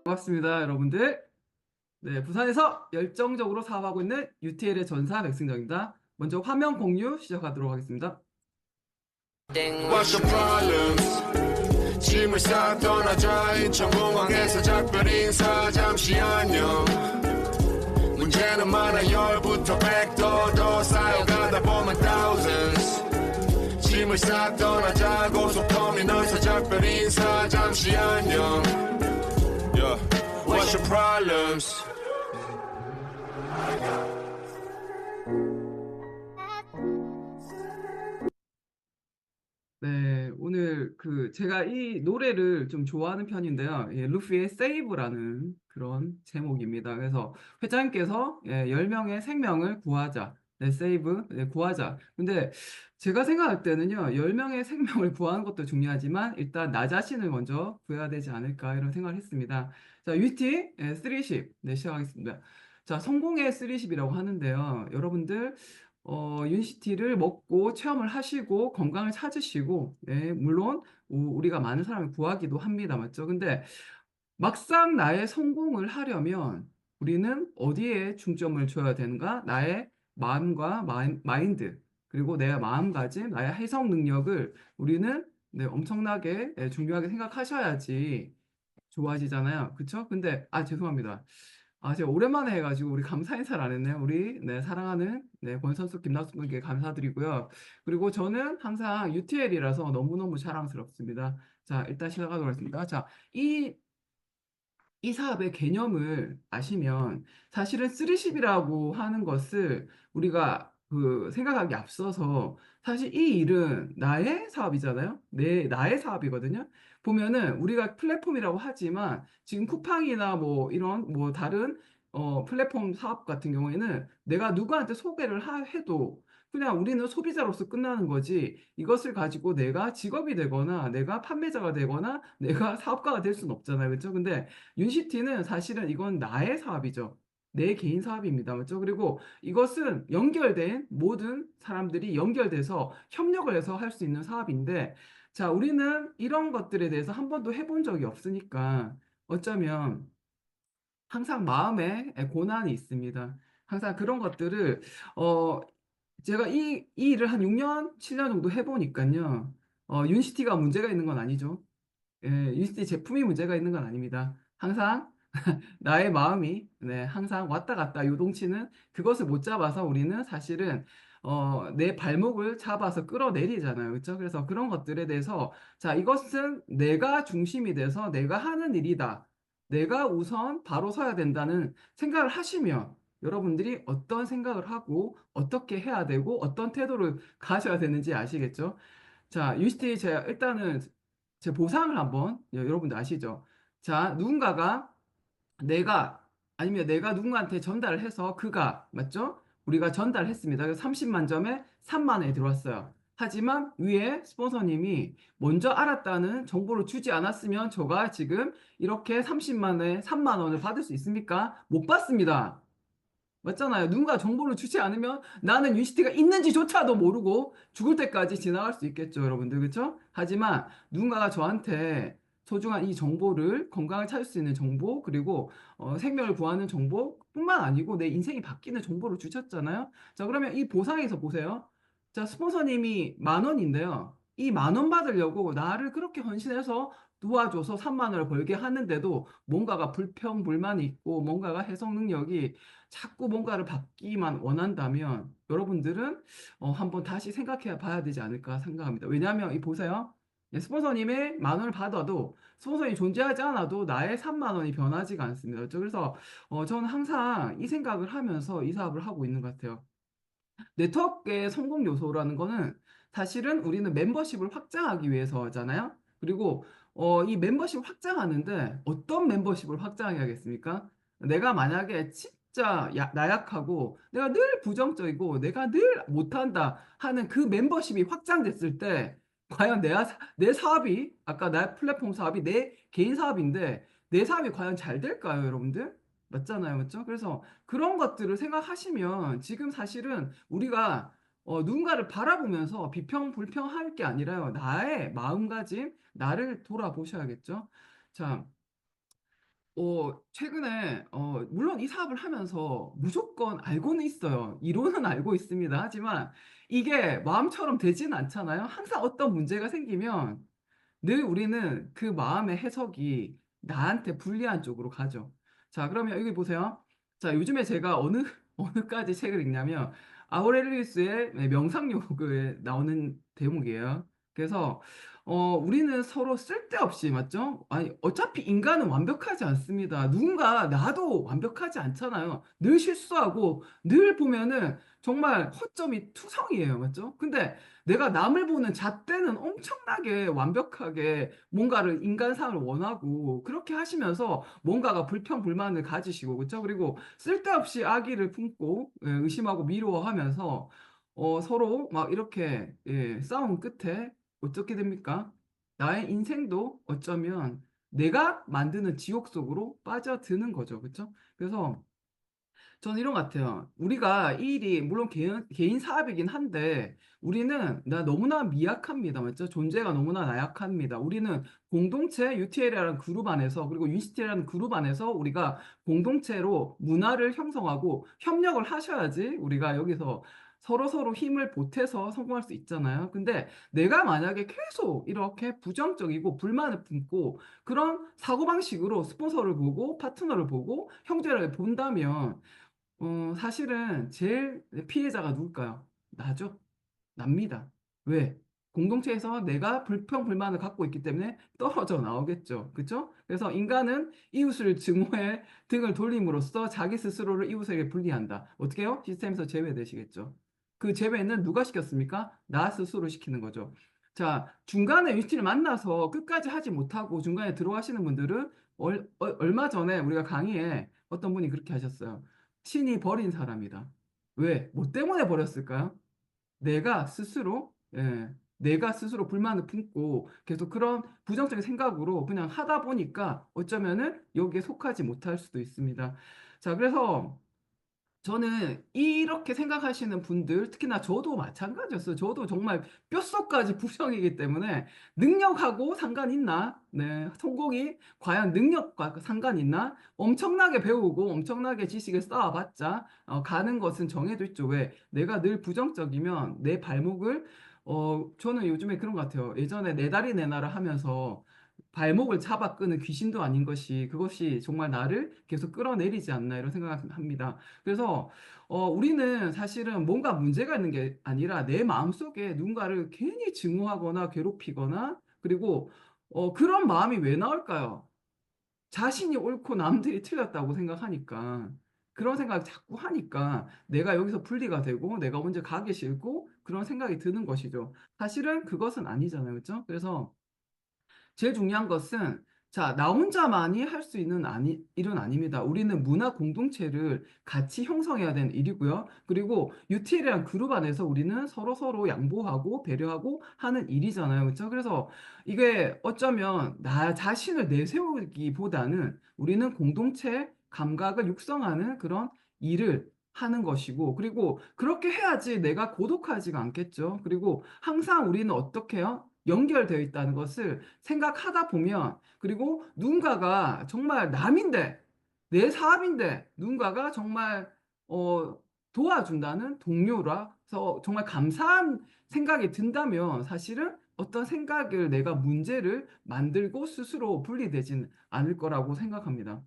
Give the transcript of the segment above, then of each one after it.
반갑습니다, 여러분들. 네, 부산에서 열정적으로 사업하고 있는 UTL의 전사 백승정입니다. 먼저 화면 공유 시작하도록 하겠습니다. What's your problems? 짐을 싸 떠나자 인천공항에서 작별 인사 잠시 안녕 문제는 많아 열부터 백도 더 쌓여가다 보면 thousands 짐을 싸 떠나자 고속터미널에서 작별 인사 잠시 안녕 Yeah. What's your problems? 네, 오늘 제가 이 노래를 좀 좋아하는 편인데요. 예, 루피의 세이브라는 그런 제목입니다. 그래서 회장님께서 10명의 생명을 구하자. 네, 세이브, 네, 구하자. 근데 제가 생각할 때는요, 10명의 생명을 구하는 것도 중요하지만 일단 나 자신을 먼저 구해야 되지 않을까 이런 생각을 했습니다. 자, UT 3십. 네, 시작하겠습니다. 자, 성공의 3십이라고 하는데요. 여러분들 유니시티를 먹고 체험을 하시고 건강을 찾으시고, 예, 물론 우리가 많은 사람을 구하기도 합니다. 맞죠? 근데 막상 나의 성공을 하려면 우리는 어디에 중점을 줘야 되는가? 나의 마음과 마인드, 그리고 내 마음가짐, 나의 해석 능력을 우리는 네, 엄청나게 중요하게 생각하셔야지 좋아지잖아요. 그쵸? 근데, 죄송합니다. 제가 오랜만에 해가지고 우리 감사 인사를 안 했네요. 우리, 네, 사랑하는, 네, 권선수, 김낙수 분께 감사드리고요. 그리고 저는 항상 UTL이라서 너무너무 자랑스럽습니다. 자, 일단 시작하도록 하겠습니다. 자, 이 사업의 개념을 아시면 사실은 3십이라고 하는 것을 우리가 생각하기 앞서서 사실 이 일은 나의 사업이잖아요. 나의 사업이거든요. 보면은 우리가 플랫폼이라고 하지만 지금 쿠팡이나 뭐 이런 뭐 다른 플랫폼 사업 같은 경우에는 내가 누구한테 소개를 해도 그냥 우리는 소비자로서 끝나는 거지 이것을 가지고 내가 직업이 되거나 내가 판매자가 되거나 내가 사업가가 될 수는 없잖아요. 그렇죠? 근데 윤시티는 사실은 이건 나의 사업이죠. 내 개인 사업입니다. 맞죠? 그리고 이것은 연결된 모든 사람들이 연결돼서 협력을 해서 할 수 있는 사업인데, 자, 우리는 이런 것들에 대해서 한 번도 해본 적이 없으니까 어쩌면 항상 마음에 고난이 있습니다. 항상 그런 것들을, 어, 제가 이 일을 한 6년, 7년 정도 해보니까요. 윤시티가 문제가 있는 건 아니죠. 예, UCT 제품이 문제가 있는 건 아닙니다. 항상 나의 마음이 네, 항상 왔다 갔다 요동치는 그것을 못 잡아서 우리는 사실은 내 발목을 잡아서 끌어내리잖아요. 그렇죠? 그래서 그런 것들에 대해서 자, 이것은 내가 중심이 돼서 내가 하는 일이다. 내가 우선 바로 서야 된다는 생각을 하시면 여러분들이 어떤 생각을 하고 어떻게 해야 되고 어떤 태도를 가져야 되는지 아시겠죠? 자, UCT 제가 일단은 제 보상을 한번 여러분들 아시죠? 자, 누군가가 내가 아니면 내가 누군가한테 전달을 해서 그가 맞죠? 우리가 전달했습니다. 그래서 30만 점에 3만 원이 들어왔어요. 하지만 위에 스폰서님이 먼저 알았다는 정보를 주지 않았으면 저가 지금 이렇게 30만 원에 3만 원을 받을 수 있습니까? 못 받습니다. 맞잖아요. 누군가 정보를 주지 않으면 나는 유니시티가 있는지조차도 모르고 죽을 때까지 지나갈 수 있겠죠, 여러분들. 그렇죠? 하지만 누군가가 저한테 소중한 이 정보를 건강을 찾을 수 있는 정보 그리고 생명을 구하는 정보뿐만 아니고 내 인생이 바뀌는 정보를 주셨잖아요. 자, 그러면 이 보상에서 보세요. 자, 스폰서님이 10,000원인데요. 이 10,000원 받으려고 나를 그렇게 헌신해서 도와줘서 3만 원을 벌게 하는데도 뭔가가 불평불만이 있고 뭔가가 해석 능력이 자꾸 뭔가를 받기만 원한다면 여러분들은 한번 다시 생각해 봐야 되지 않을까 생각합니다. 왜냐하면 이 보세요. 스폰서님의 10,000원을 받아도 스폰서님이 존재하지 않아도 나의 3만 원이 변하지가 않습니다. 그렇죠? 그래서 저는 항상 이 생각을 하면서 이 사업을 하고 있는 것 같아요. 네트워크의 성공 요소라는 거는 사실은 우리는 멤버십을 확장하기 위해서잖아요. 그리고 이 멤버십을 확장하는데 어떤 멤버십을 확장해야겠습니까? 내가 만약에 진짜 나약하고 내가 늘 부정적이고 내가 늘 못한다 하는 그 멤버십이 확장됐을 때 과연 내 사업이 아까 나 플랫폼 사업이 내 개인 사업인데 내 사업이 과연 잘 될까요, 여러분들? 맞잖아요, 맞죠? 그래서 그런 것들을 생각하시면 지금 사실은 우리가 누군가를 바라보면서 비평, 불평할 게 아니라요. 나의 마음가짐, 나를 돌아보셔야겠죠. 자, 최근에 물론 이 사업을 하면서 무조건 알고는 있어요. 이론은 알고 있습니다. 하지만 이게 마음처럼 되지는 않잖아요. 항상 어떤 문제가 생기면 늘 우리는 그 마음의 해석이 나한테 불리한 쪽으로 가죠. 자, 그러면 여기 보세요. 자, 요즘에 제가 어느 어느까지 책을 읽냐면 아우렐리우스의 명상욕에 나오는 대목이에요. 그래서 우리는 서로 쓸데없이 맞죠? 아니 어차피 인간은 완벽하지 않습니다. 누군가 나도 완벽하지 않잖아요. 늘 실수하고 늘 보면은 정말 허점이 투성이에요. 맞죠? 근데 내가 남을 보는 잣대는 엄청나게 완벽하게 뭔가를 인간상을 원하고 그렇게 하시면서 뭔가가 불평불만을 가지시고 그렇죠? 그리고 쓸데없이 악의를 품고 의심하고 미워하면서 서로 막 이렇게 싸움 끝에 어떻게 됩니까? 나의 인생도 어쩌면 내가 만드는 지옥 속으로 빠져드는 거죠. 그렇죠? 그래서 저는 이런 것 같아요. 우리가 이 일이 물론 개인 사업이긴 한데 우리는 너무나 미약합니다. 맞죠? 존재가 너무나 나약합니다. 우리는 공동체 UTL이라는 그룹 안에서 그리고 UCT라는 그룹 안에서 우리가 공동체로 문화를 형성하고 협력을 하셔야지 우리가 여기서 서로서로 힘을 보태서 성공할 수 있잖아요. 근데 내가 만약에 계속 이렇게 부정적이고 불만을 품고 그런 사고방식으로 스폰서를 보고 파트너를 보고 형제를 본다면 사실은 제일 피해자가 누굴까요? 나죠. 납니다. 왜? 공동체에서 내가 불평불만을 갖고 있기 때문에 떨어져 나오겠죠. 그쵸? 그래서 인간은 이웃을 증오해 등을 돌림으로써 자기 스스로를 이웃에게 분리한다. 어떻게 해요? 시스템에서 제외되시겠죠. 그 제외는 누가 시켰습니까? 나 스스로 시키는 거죠. 자, 중간에 유티를 만나서 끝까지 하지 못하고 중간에 들어가시는 분들은 얼마 전에 우리가 강의에 어떤 분이 그렇게 하셨어요. 신이 버린 사람이다. 왜? 뭐 때문에 버렸을까요? 내가 스스로, 내가 스스로 불만을 품고 계속 그런 부정적인 생각으로 그냥 하다 보니까 어쩌면은 여기에 속하지 못할 수도 있습니다. 자, 그래서 저는 이렇게 생각하시는 분들, 특히나 저도 마찬가지였어요. 저도 정말 뼛속까지 부정이기 때문에 능력하고 상관 있나? 네, 성공이 과연 능력과 상관 있나? 엄청나게 배우고 엄청나게 지식을 쌓아봤자 가는 것은 정해져 있죠. 왜? 내가 늘 부정적이면 내 발목을 저는 요즘에 그런 것 같아요. 예전에 내 다리 내 나라 하면서 발목을 잡아 끄는 귀신도 아닌 것이 그것이 정말 나를 계속 끌어내리지 않나 이런 생각을 합니다. 그래서 우리는 사실은 뭔가 문제가 있는 게 아니라 내 마음속에 누군가를 괜히 증오하거나 괴롭히거나 그리고 그런 마음이 왜 나올까요? 자신이 옳고 남들이 틀렸다고 생각하니까 그런 생각을 자꾸 하니까 내가 여기서 분리가 되고 내가 먼저 가기 싫고 그런 생각이 드는 것이죠. 사실은 그것은 아니잖아요. 그렇죠? 그래서 제일 중요한 것은 자, 나 혼자만이 할 수 있는 일은 아닙니다. 우리는 문화 공동체를 같이 형성해야 되는 일이고요. 그리고 UTL이란 그룹 안에서 우리는 서로서로 양보하고 배려하고 하는 일이잖아요. 그렇죠? 그래서 이게 어쩌면 나 자신을 내세우기보다는 우리는 공동체 감각을 육성하는 그런 일을 하는 것이고, 그리고 그렇게 해야지 내가 고독하지가 않겠죠. 그리고 항상 우리는 어떻게 해요? 연결되어 있다는 것을 생각하다 보면 그리고 누군가가 정말 남인데 내 사업인데 누군가가 정말 어, 도와준다는 동료라서 정말 감사한 생각이 든다면 사실은 어떤 생각을 내가 문제를 만들고 스스로 분리되진 않을 거라고 생각합니다.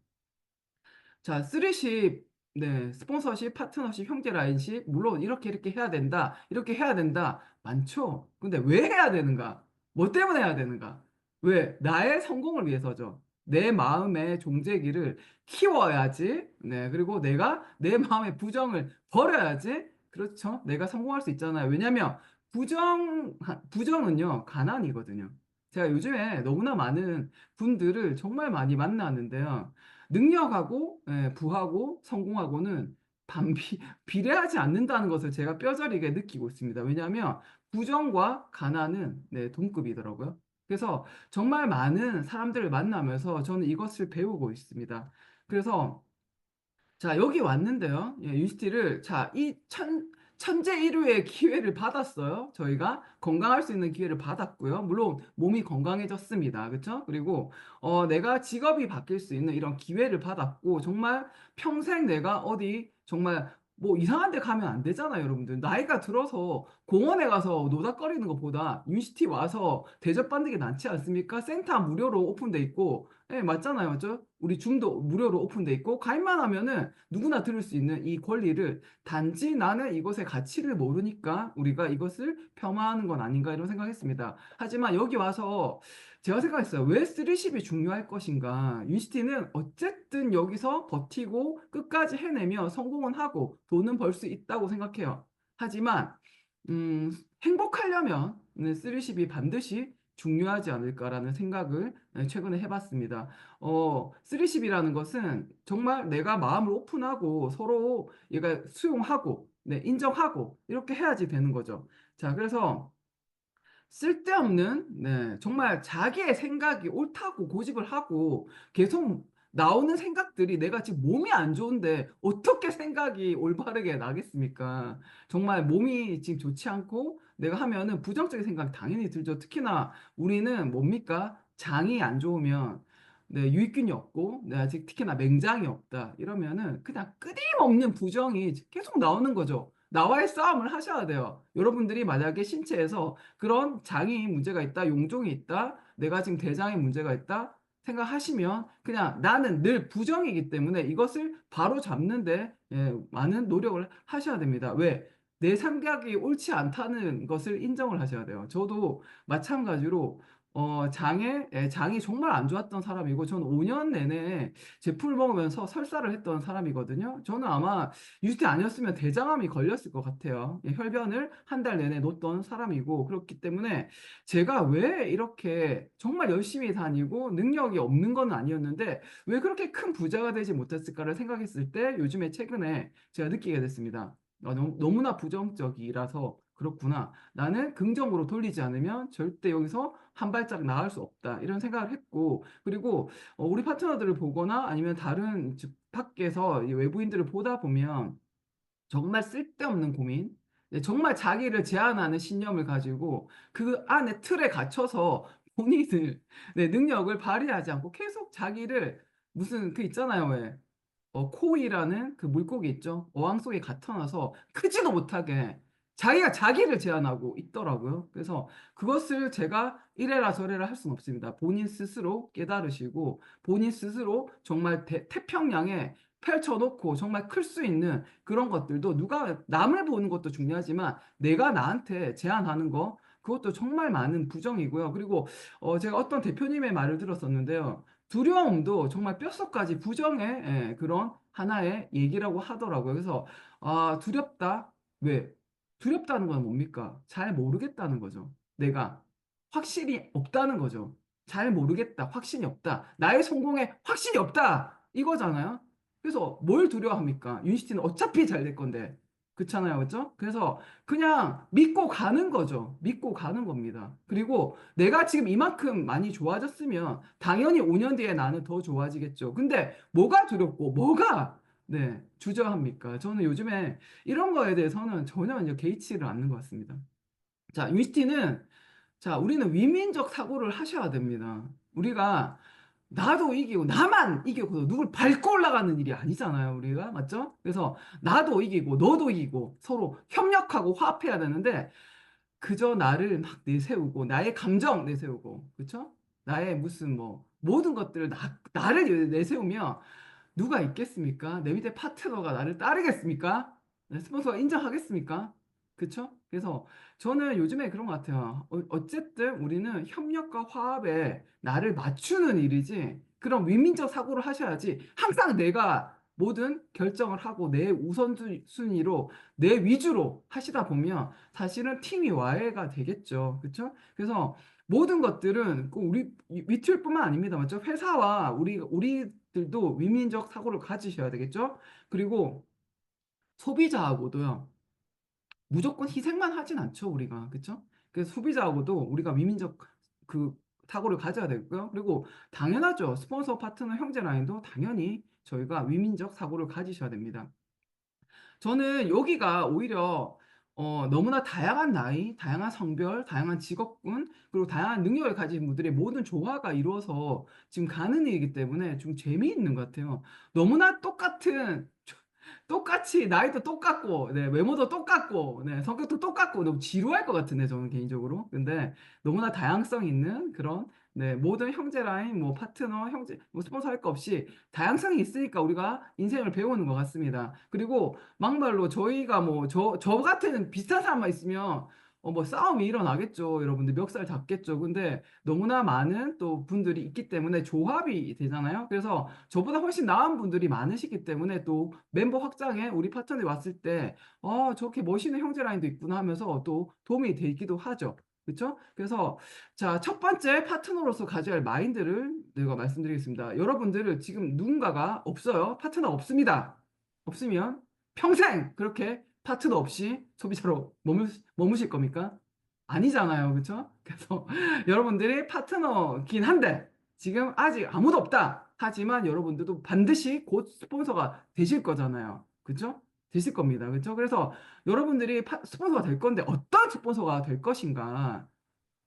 자, 3십, 네, 스폰서십, 파트너십, 형제 라인십, 물론 이렇게 이렇게 해야 된다, 이렇게 해야 된다, 많죠. 근데 왜 해야 되는가? 뭐 때문에 해야 되는가? 왜? 나의 성공을 위해서죠. 내 마음의 종재기를 키워야지, 네, 그리고 내가 내 마음의 부정을 버려야지, 그렇죠? 내가 성공할 수 있잖아요. 왜냐면, 부정은요, 가난이거든요. 제가 요즘에 너무나 많은 분들을 정말 많이 만나는데요. 능력하고 부하고 성공하고는 비례하지 않는다는 것을 제가 뼈저리게 느끼고 있습니다. 왜냐하면 부정과 가난은 동급이더라고요. 그래서 정말 많은 사람들을 만나면서 저는 이것을 배우고 있습니다. 그래서 자, 여기 왔는데요. 예, UCT를 자, 이 천재 일류의 기회를 받았어요. 저희가 건강할 수 있는 기회를 받았고요. 물론 몸이 건강해졌습니다. 그렇죠? 그리고 내가 직업이 바뀔 수 있는 이런 기회를 받았고 정말 평생 내가 어디 정말 뭐 이상한 데 가면 안 되잖아요, 여러분들. 나이가 들어서 공원에 가서 노닥거리는 것보다 유니시티 와서 대접받는 게 낫지 않습니까? 센터 무료로 오픈돼 있고, 예, 맞잖아요. 맞죠? 우리 줌도 무료로 오픈돼 있고, 가입만 하면은 누구나 들을 수 있는 이 권리를 단지 나는 이것의 가치를 모르니까 우리가 이것을 폄하하는 건 아닌가 이런 생각했습니다. 하지만 여기 와서 제가 생각했어요. 왜 3십이 중요할 것인가? 유니시티는 어쨌든 여기서 버티고 끝까지 해내면 성공은 하고 돈은 벌 수 있다고 생각해요. 하지만 음, 행복하려면 3십이 반드시 중요하지 않을까라는 생각을 최근에 해봤습니다. 3십이라는 것은 정말 내가 마음을 오픈하고 서로 얘가 수용하고 네, 인정하고 이렇게 해야지 되는 거죠. 자, 그래서 쓸데없는 정말 자기의 생각이 옳다고 고집을 하고 계속 나오는 생각들이 내가 지금 몸이 안 좋은데 어떻게 생각이 올바르게 나겠습니까? 정말 몸이 지금 좋지 않고 내가 하면은 부정적인 생각이 당연히 들죠. 특히나 우리는 뭡니까? 장이 안 좋으면 유익균이 없고 아직 특히나 맹장이 없다 이러면은 그냥 끊임없는 부정이 계속 나오는 거죠. 나와의 싸움을 하셔야 돼요. 여러분들이 만약에 신체에서 그런 장이 문제가 있다, 용종이 있다, 내가 지금 대장에 문제가 있다 생각하시면 그냥 나는 늘 부정이기 때문에 이것을 바로 잡는데 많은 노력을 하셔야 됩니다. 왜? 내 생각이 옳지 않다는 것을 인정을 하셔야 돼요. 저도 마찬가지로 장이 정말 안 좋았던 사람이고 저는 5년 내내 제품을 먹으면서 설사를 했던 사람이거든요. 저는 아마 유지태 아니었으면 대장암이 걸렸을 것 같아요. 예, 혈변을 한 달 내내 놓던 사람이고 그렇기 때문에 제가 왜 이렇게 정말 열심히 다니고 능력이 없는 건 아니었는데 왜 그렇게 큰 부자가 되지 못했을까를 생각했을 때 요즘에 최근에 제가 느끼게 됐습니다. 너무나 부정적이라서 그렇구나. 나는 긍정으로 돌리지 않으면 절대 여기서 한 발짝 나갈 수 없다. 이런 생각을 했고, 그리고 우리 파트너들을 보거나 아니면 다른 밖에서 이 외부인들을 보다 보면 정말 쓸데없는 고민, 정말 자기를 제한하는 신념을 가지고 그 안에 틀에 갇혀서 본인들 능력을 발휘하지 않고 계속 자기를 무슨 그 있잖아요, 왜? 코이라는 그 물고기 있죠? 어항 속에 갇혀놔서 크지도 못하게 자기가 자기를 제한하고 있더라고요. 그래서 그것을 제가 이래라 저래라 할 수는 없습니다. 본인 스스로 깨달으시고 본인 스스로 정말 태평양에 펼쳐놓고 정말 클 수 있는 그런 것들도 누가 남을 보는 것도 중요하지만 내가 나한테 제한하는 거 그것도 정말 많은 부정이고요. 그리고 제가 어떤 대표님의 말을 들었었는데요. 두려움도 정말 뼛속까지 부정의 그런 하나의 얘기라고 하더라고요. 그래서 두렵다. 왜? 두렵다는 건 뭡니까? 잘 모르겠다는 거죠. 내가 확실히 없다는 거죠. 잘 모르겠다. 확신이 없다. 나의 성공에 확신이 없다. 이거잖아요. 그래서 뭘 두려워합니까? 유니시티는 어차피 잘 될 건데. 그렇잖아요. 그렇죠? 그래서 그냥 믿고 가는 거죠. 믿고 가는 겁니다. 그리고 내가 지금 이만큼 많이 좋아졌으면 당연히 5년 뒤에 나는 더 좋아지겠죠. 근데 뭐가 두렵고 뭐가 주저합니까? 저는 요즘에 이런 거에 대해서는 전혀 이제 개의치를 않는 것 같습니다. 자, 유니티는 자, 우리는 위민적 사고를 하셔야 됩니다. 우리가 나도 이기고 나만 이기고 누굴 밟고 올라가는 일이 아니잖아요, 우리가. 맞죠? 그래서 나도 이기고 너도 이기고 서로 협력하고 화합해야 되는데 그저 나를 막 내세우고 나의 감정 내세우고 그쵸? 나의 무슨 뭐 모든 것들을 나를 내세우면 누가 있겠습니까? 내 밑에 파트너가 나를 따르겠습니까? 네, 스폰서가 인정하겠습니까? 그쵸? 그래서 저는 요즘에 그런 것 같아요. 어쨌든 우리는 협력과 화합에 나를 맞추는 일이지 그런 윈민적 사고를 하셔야지 항상 내가 모든 결정을 하고 내 우선순위로 내 위주로 하시다 보면 사실은 팀이 와해가 되겠죠. 그쵸? 그래서 모든 것들은 꼭 우리 위툴뿐만 아닙니다. 맞죠? 회사와 우리들도 위민적 사고를 가지셔야 되겠죠? 그리고 소비자하고도요. 무조건 희생만 하진 않죠, 우리가. 그쵸? 그래서 소비자하고도 우리가 위민적 그 사고를 가져야 되고요. 그리고 당연하죠. 스폰서 파트너 형제 라인도 당연히 저희가 위민적 사고를 가지셔야 됩니다. 저는 여기가 오히려 너무나 다양한 나이, 다양한 성별, 다양한 직업군, 그리고 다양한 능력을 가진 분들의 모든 조화가 이루어서 지금 가는 일이기 때문에 좀 재미있는 것 같아요. 너무나 똑같이 나이도 똑같고, 네, 외모도 똑같고, 네, 성격도 똑같고, 너무 지루할 것 같은데, 저는 개인적으로. 근데 너무나 다양성 있는 그런, 네, 모든 형제 라인, 뭐, 파트너, 형제, 뭐, 스폰서 할 거 없이 다양성이 있으니까 우리가 인생을 배우는 것 같습니다. 그리고 막말로 저희가 뭐, 저 같은 비슷한 사람만 있으면, 뭐, 싸움이 일어나겠죠. 여러분들 멱살 잡겠죠. 근데 너무나 많은 또 분들이 있기 때문에 조합이 되잖아요. 그래서 저보다 훨씬 나은 분들이 많으시기 때문에 또 멤버 확장에 우리 파트너에 왔을 때, 저렇게 멋있는 형제 라인도 있구나 하면서 또 도움이 되기도 하죠. 그렇죠? 그래서 자, 첫 번째 파트너로서 가져야 할 마인드를 내가 말씀드리겠습니다. 여러분들은 지금 누군가가 없어요. 파트너 없습니다. 없으면 평생 그렇게 파트너 없이 소비자로 머무실 겁니까? 아니잖아요. 그렇죠? 그래서 여러분들이 파트너긴 한데 지금 아직 아무도 없다. 하지만 여러분들도 반드시 곧 스폰서가 되실 거잖아요. 그렇죠? 되실 겁니다. 그렇죠? 그래서 여러분들이 스폰서가 될 건데 어떤 스폰서가 될 것인가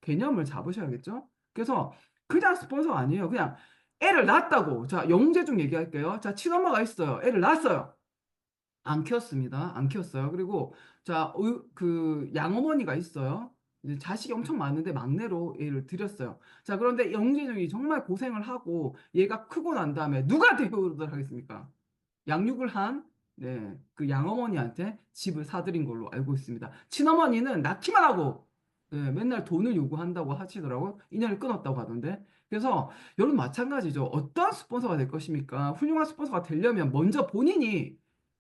개념을 잡으셔야겠죠? 그래서 그냥 스폰서가 아니에요. 그냥 애를 낳았다고. 자, 영재중 얘기할게요. 자, 친엄마가 있어요. 애를 낳았어요. 안 키웠습니다. 안 키웠어요. 그리고 자, 그 양어머니가 있어요. 이제 자식이 엄청 많은데 막내로 얘를 들였어요. 자, 그런데 영재중이 정말 고생을 하고 얘가 크고 난 다음에 누가 대우를 하겠습니까? 양육을 한, 네, 그 양어머니한테 집을 사들인 걸로 알고 있습니다. 친어머니는 낳기만 하고, 네, 맨날 돈을 요구한다고 하시더라고요. 인연을 끊었다고 하던데. 그래서 여러분 마찬가지죠. 어떤 스폰서가 될 것입니까? 훌륭한 스폰서가 되려면 먼저 본인이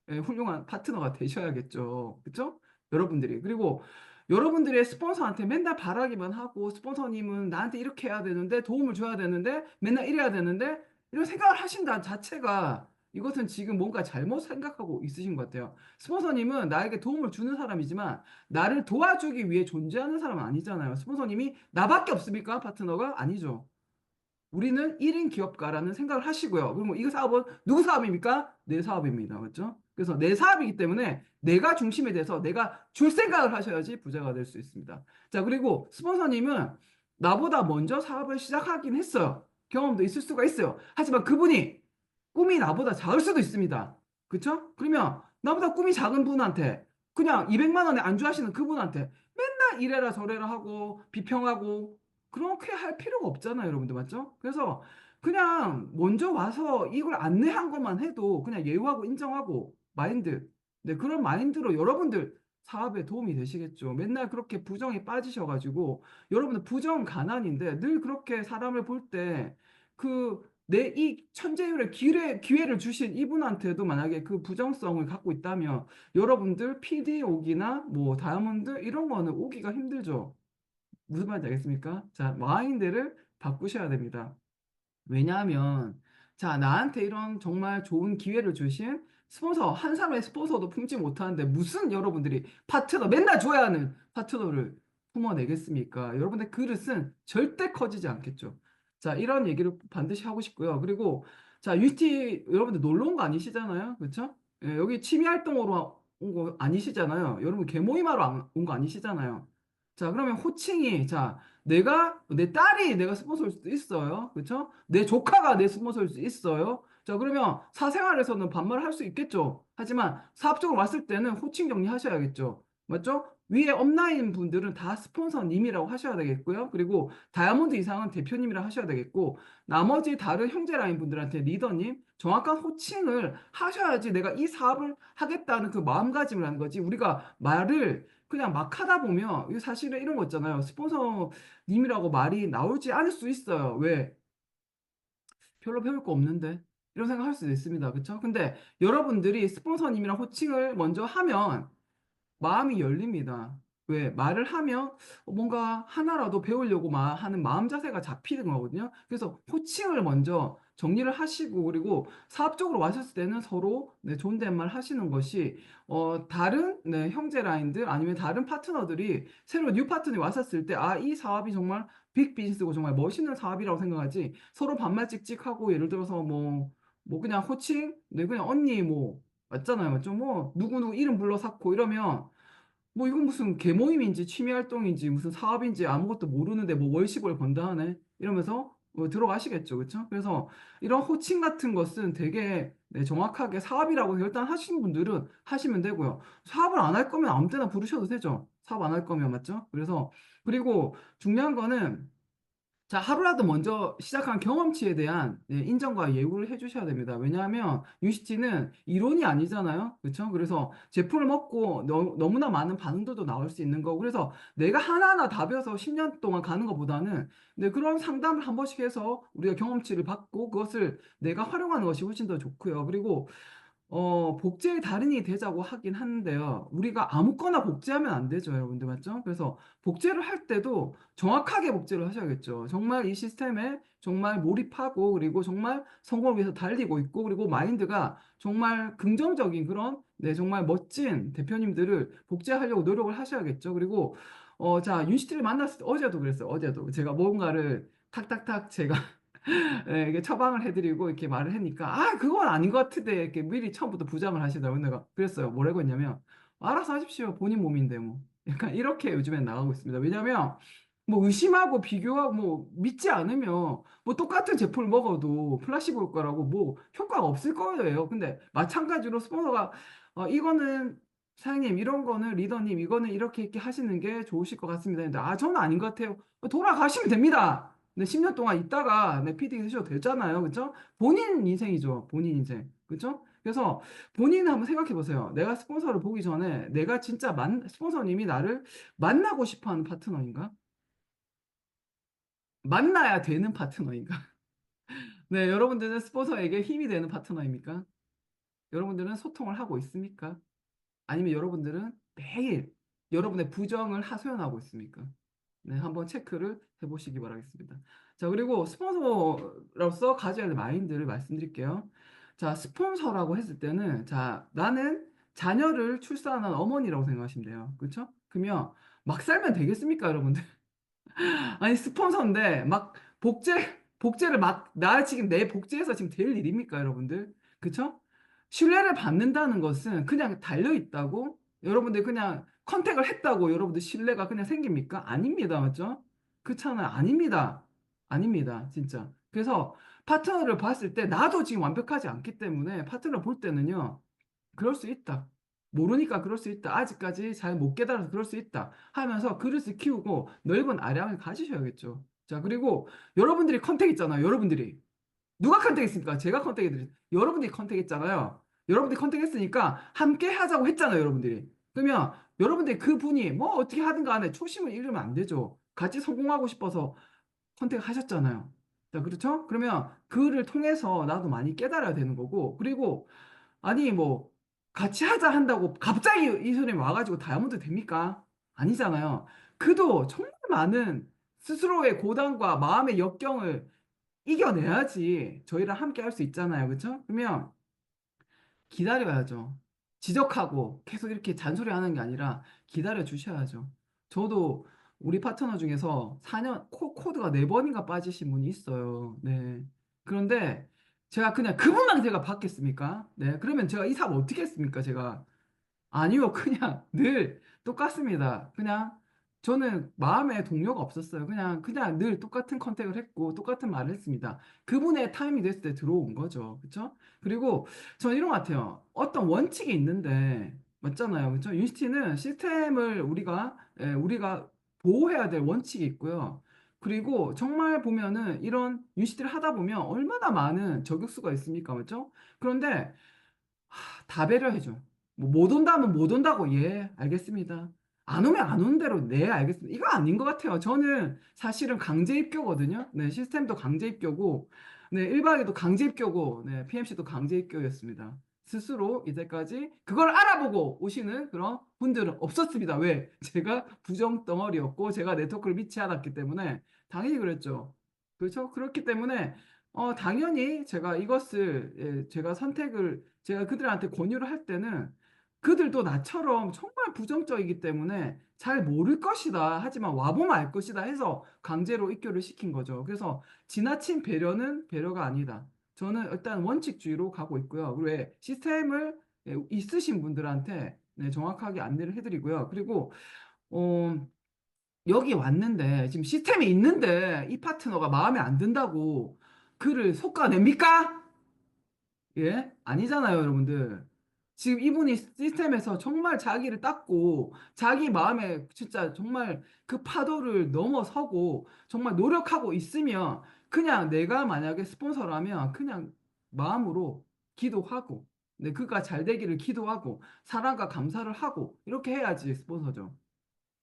훌륭한 파트너가 되셔야겠죠. 그렇죠? 여러분들이. 그리고 여러분들의 스폰서한테 맨날 바라기만 하고 스폰서님은 나한테 이렇게 해야 되는데 도움을 줘야 되는데 맨날 이래야 되는데 이런 생각을 하신다는 자체가 이것은 지금 뭔가 잘못 생각하고 있으신 것 같아요. 스폰서님은 나에게 도움을 주는 사람이지만 나를 도와주기 위해 존재하는 사람은 아니잖아요. 스폰서님이 나밖에 없습니까? 파트너가? 아니죠. 우리는 1인 기업가라는 생각을 하시고요. 그리고 이거 사업은 누구 사업입니까? 내 사업입니다. 맞죠? 그래서 내 사업이기 때문에 내가 중심이 돼서 내가 줄 생각을 하셔야지 부자가 될 수 있습니다. 자, 그리고 스폰서님은 나보다 먼저 사업을 시작하긴 했어요. 경험도 있을 수가 있어요. 하지만 그분이 꿈이 나보다 작을 수도 있습니다. 그쵸? 그러면 나보다 꿈이 작은 분한테 그냥 200만 원에 안주하시는 그분한테 맨날 이래라 저래라 하고 비평하고 그렇게 할 필요가 없잖아요, 여러분들. 맞죠? 그래서 그냥 먼저 와서 이걸 안내한 것만 해도 그냥 예우하고 인정하고 마인드. 네, 그런 마인드로 여러분들 사업에 도움이 되시겠죠. 맨날 그렇게 부정에 빠지셔가지고 여러분들 부정 가난인데 늘 그렇게 사람을 볼 때 그 내 이 천재율의 기회를 주신 이분한테도 만약에 그 부정성을 갖고 있다면 여러분들 PD 오기나 뭐 다이아몬드 이런 거는 오기가 힘들죠. 무슨 말인지 알겠습니까? 자, 마인드를 바꾸셔야 됩니다. 왜냐하면, 자, 나한테 이런 정말 좋은 기회를 주신 스폰서, 한 사람의 스폰서도 품지 못하는데 무슨 여러분들이 파트너, 맨날 줘야 하는 파트너를 품어내겠습니까? 여러분의 그릇은 절대 커지지 않겠죠. 자, 이런 얘기를 반드시 하고 싶고요. 그리고, 자, UT 여러분들 놀러 온 거 아니시잖아요. 그렇죠? 예, 여기 취미 활동으로 온 거 아니시잖아요. 여러분 개모임하러 온 거 아니시잖아요. 자, 그러면 호칭이, 자, 내 딸이 내가 스폰서일 수도 있어요. 그쵸? 내 조카가 내 스폰서일 수 있어요. 자, 그러면 사생활에서는 반말을 할 수 있겠죠. 하지만 사업적으로 왔을 때는 호칭 정리하셔야겠죠. 맞죠? 위에 업라인 분들은 다 스폰서님이라고 하셔야 되겠고요. 그리고 다이아몬드 이상은 대표님이라 하셔야 되겠고, 나머지 다른 형제 라인 분들한테 리더님, 정확한 호칭을 하셔야지 내가 이 사업을 하겠다는 그 마음가짐을 하는 거지. 우리가 말을 그냥 막 하다 보면, 이거 사실은 이런 거 있잖아요. 스폰서님이라고 말이 나오지 않을 수 있어요. 왜? 별로 배울 거 없는데. 이런 생각 할 수도 있습니다. 그쵸? 근데 여러분들이 스폰서님이랑 호칭을 먼저 하면, 마음이 열립니다. 왜? 말을 하면 뭔가 하나라도 배우려고 하는 마음 자세가 잡히는 거거든요. 그래서 호칭을 먼저 정리를 하시고 그리고 사업적으로 왔을 때는 서로 네, 존댓말 하시는 것이 다른 네, 형제 라인들 아니면 다른 파트너들이 새로 뉴 파트너이 왔었을 때 이 사업이 정말 빅 비즈니스고 정말 멋있는 사업이라고 생각하지 서로 반말 찍찍하고 예를 들어서 뭐 그냥 호칭 네 그냥 언니 뭐 맞잖아요. 맞죠? 뭐 누구누구 이름 불러 쌓고 이러면 뭐 이건 무슨 계모임인지 취미 활동인지 무슨 사업인지 아무것도 모르는데 뭐 월십을 번다 하네 이러면서 들어가시겠죠, 그렇죠? 그래서 이런 호칭 같은 것은 되게 네, 정확하게 사업이라고 일단 하시는 분들은 하시면 되고요. 사업을 안 할 거면 아무 때나 부르셔도 되죠. 사업 안 할 거면 맞죠? 그래서 그리고 중요한 거는 자, 하루라도 먼저 시작한 경험치에 대한 네, 인정과 예우를 해주셔야 됩니다. 왜냐하면 UCT는 이론이 아니잖아요. 그렇죠? 그래서 제품을 먹고 너무나 많은 반응들도 나올 수 있는 거고 그래서 내가 하나하나 다 배워서 10년 동안 가는 것보다는 네, 그런 상담을 한 번씩 해서 우리가 경험치를 받고 그것을 내가 활용하는 것이 훨씬 더 좋고요. 그리고 복제의 달인이 되자고 하긴 하는데요. 우리가 아무거나 복제하면 안 되죠, 여러분들 맞죠? 그래서 복제를 할 때도 정확하게 복제를 하셔야겠죠. 정말 이 시스템에 정말 몰입하고 그리고 정말 성공을 위해서 달리고 있고 그리고 마인드가 정말 긍정적인 그런 네, 정말 멋진 대표님들을 복제하려고 노력을 하셔야겠죠. 그리고 자, 윤시티를 만났을 때 어제도 그랬어요. 어제도 제가 뭔가를 탁탁탁 제가 네, 이게 처방을 해드리고 이렇게 말을 하니까 아 그건 아닌 것 같은데 이렇게 미리 처음부터 부정을 하시더라고요. 내가 그랬어요. 뭐라고 했냐면 알아서 하십시오. 본인 몸인데 뭐 약간 이렇게 요즘엔 나가고 있습니다. 왜냐하면 뭐 의심하고 비교하고 뭐 믿지 않으면 뭐 똑같은 제품을 먹어도 플라시보일 거라고 뭐 효과가 없을 거예요. 근데 마찬가지로 스폰서가 이거는 사장님 이런 거는 리더님 이거는 이렇게 하시는 게 좋으실 것 같습니다. 근데 아 저는 아닌 것 같아요. 돌아가시면 됩니다. 네, 10년 동안 있다가 네, PD 되셔도 되잖아요. 그죠? 본인 인생이죠. 본인 인생. 그죠? 그래서 본인 한번 생각해 보세요. 내가 스폰서를 보기 전에 내가 진짜 스폰서님이 나를 만나고 싶어 하는 파트너인가? 만나야 되는 파트너인가? 네, 여러분들은 스폰서에게 힘이 되는 파트너입니까? 여러분들은 소통을 하고 있습니까? 아니면 여러분들은 매일 여러분의 부정을 하소연하고 있습니까? 네, 한번 체크를 해보시기 바라겠습니다. 자, 그리고 스폰서로서 가져야 할 마인드를 말씀드릴게요. 자, 스폰서라고 했을 때는, 자, 나는 자녀를 출산한 어머니라고 생각하시면 돼요. 그렇죠? 그러면 막 살면 되겠습니까, 여러분들? 아니, 스폰서인데, 막, 복제를 막, 나 지금 내 복제해서 지금 될 일입니까, 여러분들? 그쵸? 신뢰를 받는다는 것은 그냥 달려있다고? 여러분들 그냥 컨택을 했다고 여러분들 신뢰가 그냥 생깁니까? 아닙니다, 맞죠? 그렇잖아요. 아닙니다. 아닙니다, 진짜. 그래서 파트너를 봤을 때, 나도 지금 완벽하지 않기 때문에 파트너 볼 때는요, 그럴 수 있다. 모르니까 그럴 수 있다. 아직까지 잘 못 깨달아서 그럴 수 있다. 하면서 그릇을 키우고 넓은 아량을 가지셔야겠죠. 자, 그리고 여러분들이 컨택 있잖아요. 여러분들이. 누가 컨택했습니까? 제가 컨택해드렸 여러분들이 컨택했잖아요. 여러분들이 컨택했으니까 함께 하자고 했잖아요. 여러분들이. 그러면 여러분들이 그분이 뭐 어떻게 하든 간에 초심을 잃으면 안 되죠. 같이 성공하고 싶어서 컨택하셨잖아요. 자, 그렇죠? 그러면 그를 통해서 나도 많이 깨달아야 되는 거고, 그리고 아니 뭐 같이 하자 한다고 갑자기 이 소리 와가지고 다이아몬드 됩니까? 아니잖아요. 그도 정말 많은 스스로의 고단과 마음의 역경을 이겨내야지 저희랑 함께 할 수 있잖아요. 그렇죠? 그러면 기다려야죠. 지적하고 계속 이렇게 잔소리하는 게 아니라 기다려 주셔야죠. 저도 우리 파트너 중에서 4년 코드가 4번인가 빠지신 분이 있어요. 네. 그런데 제가 그냥 그분만 제가 받겠습니까? 네. 그러면 제가 이 사업 어떻게 했습니까? 제가 아니요, 그냥 늘 똑같습니다. 그냥 저는 마음에 동료가 없었어요. 그냥 늘 똑같은 컨택을 했고 똑같은 말을 했습니다. 그분의 타임이 됐을 때 들어온 거죠. 그렇죠? 그리고 저는 이런 것 같아요. 어떤 원칙이 있는데 맞잖아요. 그렇죠? 유니티는 시스템을 우리가 보호해야 될 원칙이 있고요. 그리고 정말 보면은 이런 유니티를 하다 보면 얼마나 많은 저격수가 있습니까? 맞죠? 그런데 다 배려해줘. 뭐 못 온다면 못 온다고 예 알겠습니다. 안 오면 안 오는 대로 네 알겠습니다. 이거 아닌 것 같아요. 저는 사실은 강제 입교거든요. 네 시스템도 강제 입교고 네 1박에도 강제 입교고 네 PMC도 강제 입교였습니다. 스스로 이제까지 그걸 알아보고 오시는 그런 분들은 없었습니다. 왜? 제가 부정 덩어리였고 제가 네트워크를 믿지 않았기 때문에 당연히 그랬죠. 그렇죠? 그렇기 때문에 당연히 제가 이것을 제가 선택을 제가 그들한테 권유를 할 때는 그들도 나처럼 정말 부정적이기 때문에 잘 모를 것이다. 하지만 와보면 알 것이다 해서 강제로 입교를 시킨 거죠. 그래서 지나친 배려는 배려가 아니다. 저는 일단 원칙주의로 가고 있고요. 그리고 왜 시스템을 있으신 분들한테 네, 정확하게 안내를 해드리고요. 그리고 어, 여기 왔는데 지금 시스템이 있는데 이 파트너가 마음에 안 든다고 그를 솎아냅니까? 예? 아니잖아요, 여러분들. 지금 이분이 시스템에서 정말 자기를 닦고 자기 마음에 진짜 정말 그 파도를 넘어서고 정말 노력하고 있으면 그냥 내가 만약에 스폰서라면 그냥 마음으로 기도하고 네, 그가 잘 되기를 기도하고 사랑과 감사를 하고 이렇게 해야지 스폰서죠.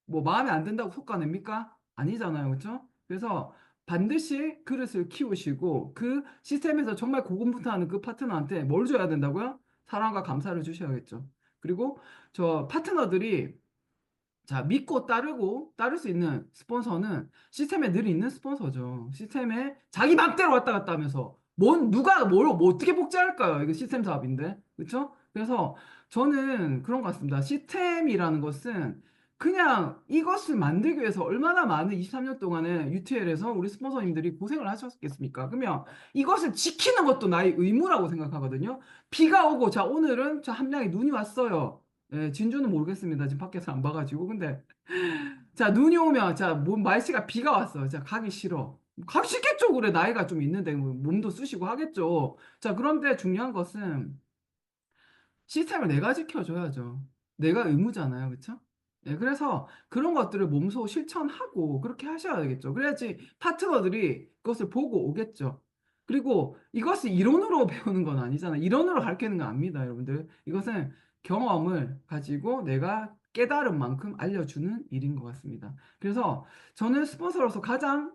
뭐 마음에 안 든다고 솎아냅니까? 아니잖아요. 그렇죠? 그래서 반드시 그릇을 키우시고 그 시스템에서 정말 고군분투하는 그 파트너한테 뭘 줘야 된다고요? 사랑과 감사를 주셔야겠죠. 그리고 저 파트너들이 자, 믿고 따르고 따를 수 있는 스폰서는 시스템에 늘 있는 스폰서죠. 시스템에 자기 맘대로 왔다 갔다 하면서 누가 뭐 어떻게 복제할까요? 이거 시스템 사업인데. 그렇죠? 그래서 저는 그런 것 같습니다. 시스템이라는 것은 그냥 이것을 만들기 위해서 얼마나 많은 23년 동안에 UTL에서 우리 스폰서님들이 고생을 하셨겠습니까? 그러면 이것을 지키는 것도 나의 의무라고 생각하거든요. 비가 오고 자 오늘은 자 함량에 눈이 왔어요. 예, 진주는 모르겠습니다. 지금 밖에서 안 봐가지고. 근데, 자, 눈이 오면, 자, 날씨가 비가 왔어. 자, 가기 싫어. 가기 싫겠죠. 그래. 나이가 좀 있는데, 뭐 몸도 쑤시고 하겠죠. 자, 그런데 중요한 것은, 시스템을 내가 지켜줘야죠. 내가 의무잖아요. 그쵸? 예, 그래서 그런 것들을 몸소 실천하고 그렇게 하셔야 되겠죠. 그래야지 파트너들이 그것을 보고 오겠죠. 그리고 이것을 이론으로 배우는 건 아니잖아요. 이론으로 가르치는 건 아닙니다, 여러분들. 이것은 경험을 가지고 내가 깨달은 만큼 알려주는 일인 것 같습니다. 그래서 저는 스폰서로서 가장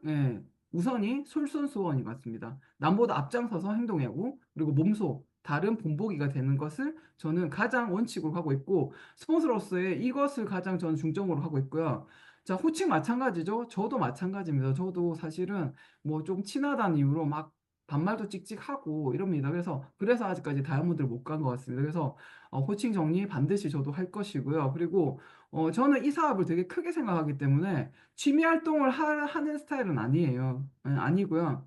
우선이 솔선수원이 같습니다. 남보다 앞장서서 행동하고 그리고 몸소 다른 본보기가 되는 것을 저는 가장 원칙으로 하고 있고 스폰서로서의 이것을 가장 저는 중점으로 하고 있고요. 자, 호칭 마찬가지죠. 저도 마찬가지입니다. 저도 사실은 뭐 좀 친하다는 이유로 막 반말도 찍찍하고 이럽니다. 그래서 아직까지 다이아몬드를 못 간 것 같습니다. 그래서 호칭 정리 반드시 저도 할 것이고요. 그리고 저는 이 사업을 되게 크게 생각하기 때문에 취미 활동을 하는 스타일은 아니에요. 아니고요.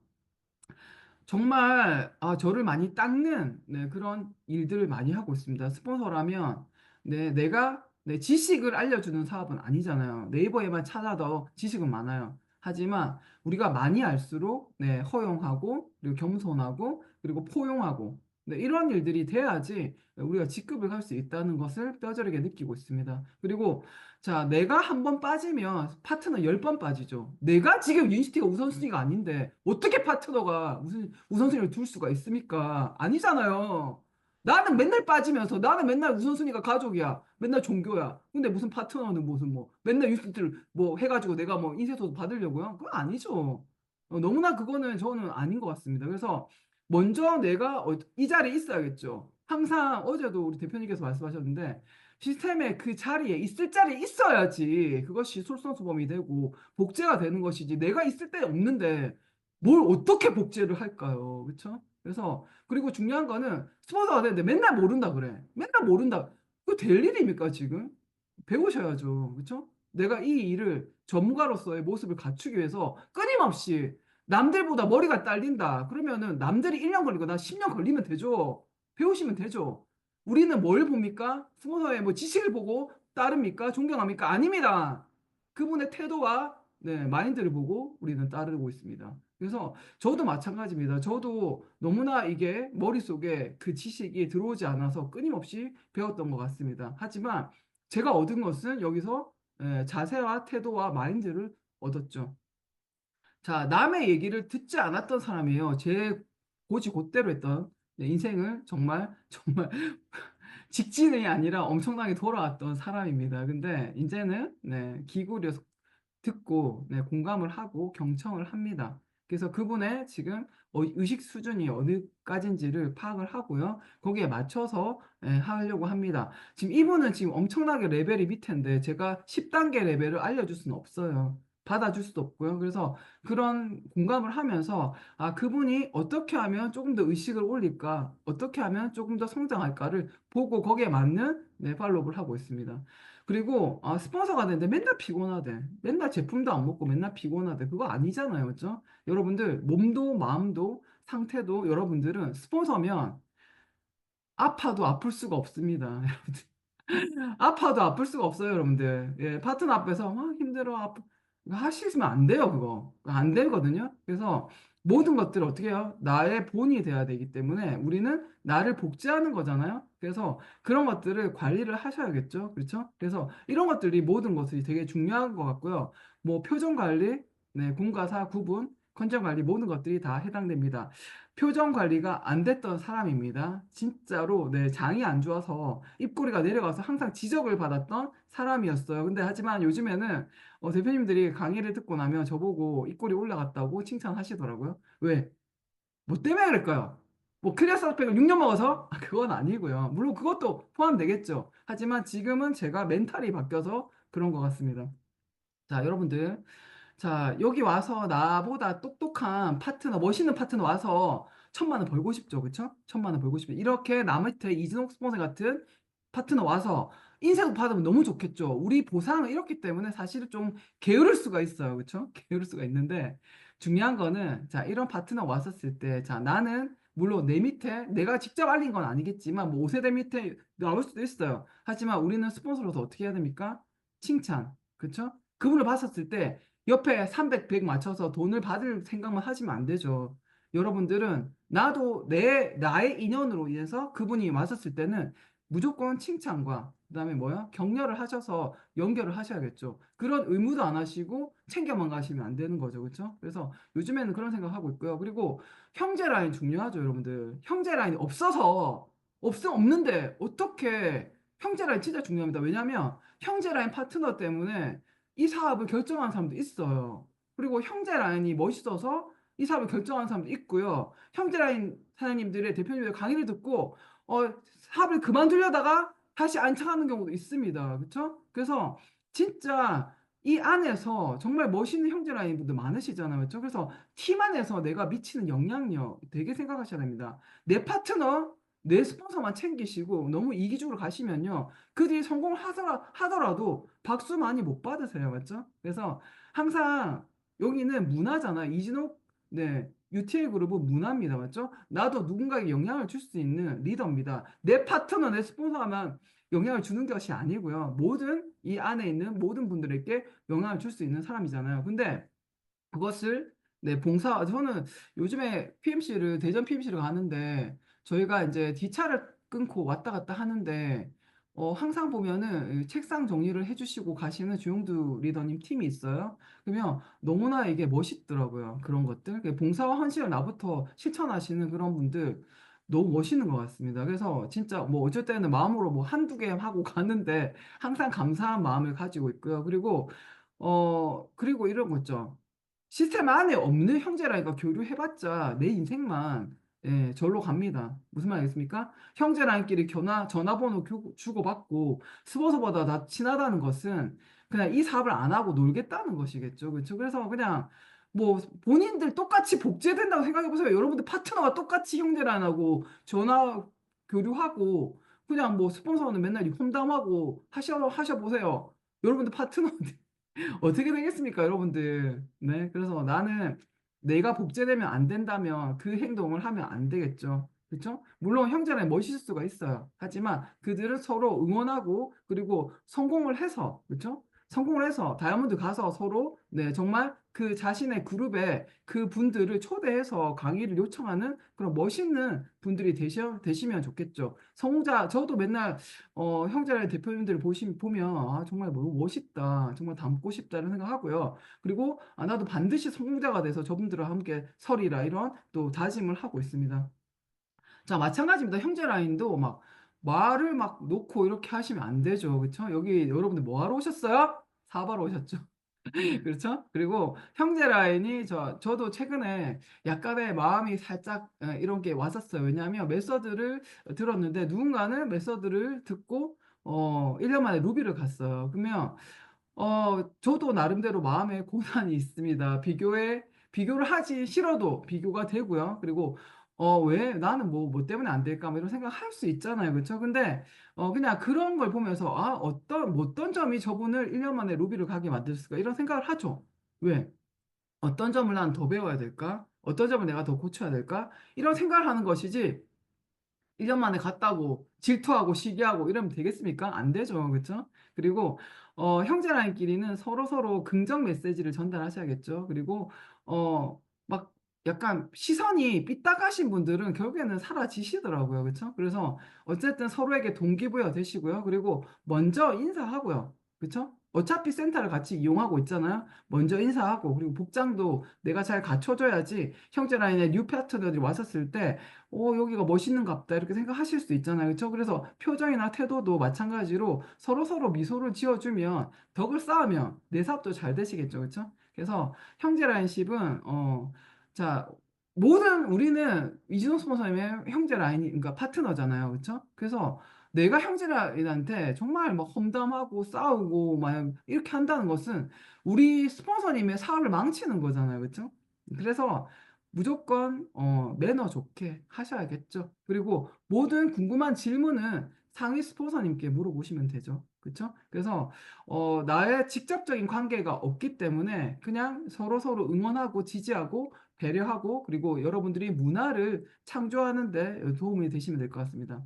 정말 저를 많이 닦는 그런 일들을 많이 하고 있습니다. 스폰서라면 내가 내 지식을 알려주는 사업은 아니잖아요. 네이버에만 찾아도 지식은 많아요. 하지만 우리가 많이 알수록 허용하고 그리고 겸손하고 그리고 포용하고 이런 일들이 돼야지 우리가 직급을 할 수 있다는 것을 뼈저리게 느끼고 있습니다. 그리고 자, 내가 한 번 빠지면 파트너 10번 빠지죠. 내가 지금 유니스티가 우선순위가 아닌데 어떻게 파트너가 무슨 우선순위를 둘 수가 있습니까? 아니잖아요. 나는 맨날 빠지면서 나는 맨날 우선순위가 가족이야. 맨날 종교야. 근데 무슨 파트너는 무슨 뭐 맨날 유니스티를 뭐 해가지고 내가 뭐 인쇄소도 받으려고요? 그건 아니죠. 너무나 그거는 저는 아닌 것 같습니다. 그래서 먼저 내가 이 자리에 있어야겠죠. 항상 어제도 우리 대표님께서 말씀하셨는데 시스템에 그 자리에 있을 자리에 있어야지 그것이 솔선수범이 되고 복제가 되는 것이지 내가 있을 때 없는데 뭘 어떻게 복제를 할까요? 그렇죠? 그래서 그리고 중요한 거는 스폰서가 되는데 맨날 모른다 그래. 맨날 모른다. 그거 될 일입니까 지금? 배우셔야죠. 그렇죠? 내가 이 일을 전문가로서의 모습을 갖추기 위해서 끊임없이 남들보다 머리가 딸린다. 그러면은 남들이 1년 걸리고 나 10년 걸리면 되죠. 배우시면 되죠. 우리는 뭘 봅니까? 스폰서의 뭐 지식을 보고 따릅니까? 존경합니까? 아닙니다. 그분의 태도와 마인드를 보고 우리는 따르고 있습니다. 그래서 저도 마찬가지입니다. 저도 너무나 이게 머릿속에 그 지식이 들어오지 않아서 끊임없이 배웠던 것 같습니다. 하지만 제가 얻은 것은 여기서 자세와 태도와 마인드를 얻었죠. 자, 남의 얘기를 듣지 않았던 사람이에요. 제 고지 곧대로 했던 인생을 정말 정말 직진이 아니라 엄청나게 돌아왔던 사람입니다. 근데 이제는 기구려서 듣고 공감을 하고 경청을 합니다. 그래서 그분의 지금 의식 수준이 어디까지인지를 파악을 하고요. 거기에 맞춰서 하려고 합니다. 지금 이분은 지금 엄청나게 레벨이 밑인데 제가 10단계 레벨을 알려줄 수는 없어요. 받아줄 수도 없고요. 그래서 그런 공감을 하면서 그분이 어떻게 하면 조금 더 의식을 올릴까, 어떻게 하면 조금 더 성장할까를 보고 거기에 맞는 팔로우를 하고 있습니다. 그리고 스폰서가 되는데 맨날 피곤하대. 맨날 제품도 안 먹고 맨날 피곤하대. 그거 아니잖아요. 그죠? 여러분들 몸도 마음도 상태도 여러분들은 스폰서면 아파도 아플 수가 없습니다. 여러분들. 아파도 아플 수가 없어요, 여러분들. 예, 파트너 앞에서 막 힘들어, 이거 하시면 안 돼요, 그거. 안 되거든요. 그래서 모든 것들을 어떻게 해요? 나의 본이 돼야 되기 때문에 우리는 나를 복제하는 거잖아요. 그래서 그런 것들을 관리를 하셔야겠죠. 그렇죠? 그래서 이런 것들이 모든 것이 되게 중요한 것 같고요. 뭐 표정 관리, 네, 공과 사 구분, 컨디션 관리 모든 것들이 다 해당됩니다. 표정 관리가 안 됐던 사람입니다. 진짜로 네, 장이 안 좋아서 입꼬리가 내려가서 항상 지적을 받았던 사람이었어요. 근데 하지만 요즘에는 대표님들이 강의를 듣고 나면 저보고 입꼬리 올라갔다고 칭찬하시더라고요. 왜? 뭐 때문에 그럴까요? 뭐 클리어 사업팩을 6년 먹어서? 그건 아니고요. 물론 그것도 포함되겠죠. 하지만 지금은 제가 멘탈이 바뀌어서 그런 것 같습니다. 자, 여러분들. 자, 여기 와서 나보다 똑똑한 파트너, 멋있는 파트너 와서 1,000만 원 벌고 싶죠. 그쵸? 1,000만 원 벌고 싶죠. 이렇게 나 밑에 이진욱 스폰서 같은 파트너 와서 인생 받으면 너무 좋겠죠. 우리 보상은 이렇기 때문에 사실은 좀 게으를 수가 있어요. 그쵸? 게으를 수가 있는데 중요한 거는 자, 이런 파트너 왔었을 때 자, 나는 물론 내 밑에 내가 직접 알린 건 아니겠지만 뭐 5세대 밑에 나올 수도 있어요. 하지만 우리는 스폰서로서 어떻게 해야 됩니까? 칭찬. 그쵸? 그분을 봤었을 때 옆에 300, 100 맞춰서 돈을 받을 생각만 하시면 안 되죠. 여러분들은 나도 나의 인연으로 인해서 그분이 왔었을 때는 무조건 칭찬과 그다음에 뭐야? 격려를 하셔서 연결을 하셔야겠죠. 그런 의무도 안 하시고 챙겨만 가시면 안 되는 거죠. 그렇죠? 그래서 요즘에는 그런 생각하고 있고요. 그리고 형제 라인 중요하죠, 여러분들. 형제 라인이 없는데 어떻게 형제 라인 진짜 중요합니다. 왜냐하면 형제 라인 파트너 때문에 이 사업을 결정한 사람도 있어요. 그리고 형제 라인이 멋있어서 이 사업을 결정한 사람도 있고요. 형제 라인 사장님들의 대표님들 강의를 듣고 사업을 그만두려다가 다시 안착하는 경우도 있습니다. 그렇죠? 그래서 진짜 이 안에서 정말 멋있는 형제 라인 분들 많으시잖아요. 그렇죠? 그래서 팀 안에서 내가 미치는 영향력 되게 생각하셔야 됩니다. 내 파트너, 내 스폰서만 챙기시고 너무 이기적으로 가시면요. 그들이 하더라도 박수 많이 못 받으세요. 맞죠? 그래서 항상 여기는 문화잖아요. 이진욱, 네, UTL 그룹은 문화입니다. 맞죠? 나도 누군가에게 영향을 줄 수 있는 리더입니다. 내 파트너, 내 스폰서만 영향을 주는 것이 아니고요. 모든 이 안에 있는 모든 분들에게 영향을 줄 수 있는 사람이잖아요. 근데 그것을 네, 저는 요즘에 대전 PMC를 가는데 저희가 이제 뒷차를 끊고 왔다 갔다 하는데 항상 보면은 책상 정리를 해주시고 가시는 주용두 리더님 팀이 있어요. 그러면 너무나 이게 멋있더라고요. 그런 것들. 봉사와 헌신을 나부터 실천하시는 그런 분들 너무 멋있는 것 같습니다. 그래서 진짜 뭐 어쩔 때는 마음으로 뭐 한두 개 하고 가는데 항상 감사한 마음을 가지고 있고요. 그리고 이런 거 있죠. 시스템 안에 없는 형제라니까 교류해봤자 내 인생만 절로 갑니다. 무슨 말이겠습니까? 형제라인끼리 전화번호 주고받고 스포서보다 다 친하다는 것은 그냥 이 사업을 안 하고 놀겠다는 것이겠죠. 그렇죠? 그래서 그냥 뭐 본인들 똑같이 복제된다고 생각해보세요. 여러분들 파트너가 똑같이 형제라인하고 전화 교류하고 그냥 뭐 스폰서는 맨날 험담하고 하셔보세요. 여러분들 파트너 어떻게 되겠습니까, 여러분들? 네, 그래서 나는 내가 복제되면 안 된다면 그 행동을 하면 안 되겠죠. 그렇죠? 물론 형제는 멋있을 수가 있어요. 하지만 그들은 서로 응원하고 그리고 성공을 해서 그렇죠? 성공을 해서 다이아몬드 가서 서로 네, 정말 그 자신의 그룹에 그 분들을 초대해서 강의를 요청하는 그런 멋있는 분들이 되시면 좋겠죠. 저도 맨날 형제라는 대표님들을 보면 정말 너무 멋있다. 정말 닮고 싶다는 생각하고요. 그리고 나도 반드시 성공자가 돼서 저분들과 함께 서리라 이런 또 다짐을 하고 있습니다. 자, 마찬가지입니다. 형제 라인도 막 말을 막 놓고 이렇게 하시면 안 되죠. 그렇죠? 여기 여러분들 뭐 하러 오셨어요? 사바로 오셨죠? 그렇죠? 그리고 형제 라인이 저도 최근에 약간의 마음이 살짝 이런 게 왔었어요. 왜냐하면 메서드를 들었는데 누군가는 메서드를 듣고 1년 만에 루비를 갔어요. 그러면 저도 나름대로 마음에 고난이 있습니다. 비교를 하기 싫어도 비교가 되고요. 그리고 왜 나는 뭐 때문에 안 될까? 뭐 이런 생각 할 수 있잖아요. 그렇죠? 근데 그냥 그런 걸 보면서 어떤 점이 저분을 1년 만에 루비를 가게 만들었을까? 이런 생각을 하죠. 왜? 어떤 점을 난 더 배워야 될까? 어떤 점을 내가 더 고쳐야 될까? 이런 생각을 하는 것이지 1년 만에 갔다고 질투하고 시기하고 이러면 되겠습니까? 안 되죠. 그렇죠? 그리고 형제라인끼리는 서로서로 긍정 메시지를 전달하셔야겠죠. 그리고 막 약간 시선이 삐딱하신 분들은 결국에는 사라지시더라고요. 그렇죠? 그래서 어쨌든 서로에게 동기부여 되시고요. 그리고 먼저 인사하고요. 그렇죠? 어차피 센터를 같이 이용하고 있잖아요. 먼저 인사하고 그리고 복장도 내가 잘 갖춰줘야지 형제라인에 뉴 파트너들이 왔었을 때 여기가 멋있는갑다 이렇게 생각하실 수 있잖아요. 그렇죠? 그래서 표정이나 태도도 마찬가지로 서로서로 미소를 지어주면 덕을 쌓으면 내 사업도 잘 되시겠죠. 그렇죠? 그래서 형제라인십은 자, 모든 우리는 이진호 스폰서님의 형제 라인이 그러니까 파트너잖아요. 그렇죠? 그래서 내가 형제라인한테 정말 막 험담하고 싸우고 막 이렇게 한다는 것은 우리 스폰서님의 사업을 망치는 거잖아요. 그렇죠? 그래서 무조건 매너 좋게 하셔야겠죠. 그리고 모든 궁금한 질문은 상위 스폰서님께 물어보시면 되죠. 그렇죠? 그래서 나의 직접적인 관계가 없기 때문에 그냥 서로서로 응원하고 지지하고 배려하고 그리고 여러분들이 문화를 창조하는 데 도움이 되시면 될 것 같습니다.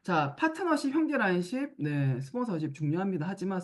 자, 파트너십, 형제라인십, 네, 스폰서십 중요합니다. 하지만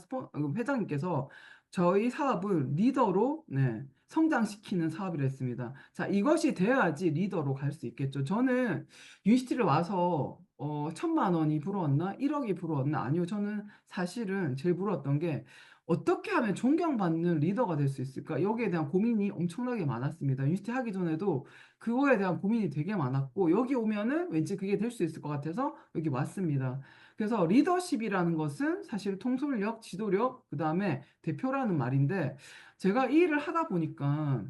회장님께서 저희 사업을 리더로 네, 성장시키는 사업이라 했습니다. 자, 이것이 돼야지 리더로 갈 수 있겠죠. 저는 유니시티를 와서 1,000만 원이 부러웠나? 1억이 부러웠나? 아니요. 저는 사실은 제일 부러웠던 게 어떻게 하면 존경받는 리더가 될 수 있을까? 여기에 대한 고민이 엄청나게 많았습니다. 유니시티 하기 전에도 그거에 대한 고민이 되게 많았고 여기 오면은 왠지 그게 될 수 있을 것 같아서 여기 왔습니다. 그래서 리더십이라는 것은 사실 통솔력, 지도력, 그다음에 대표라는 말인데 제가 이 일을 하다 보니까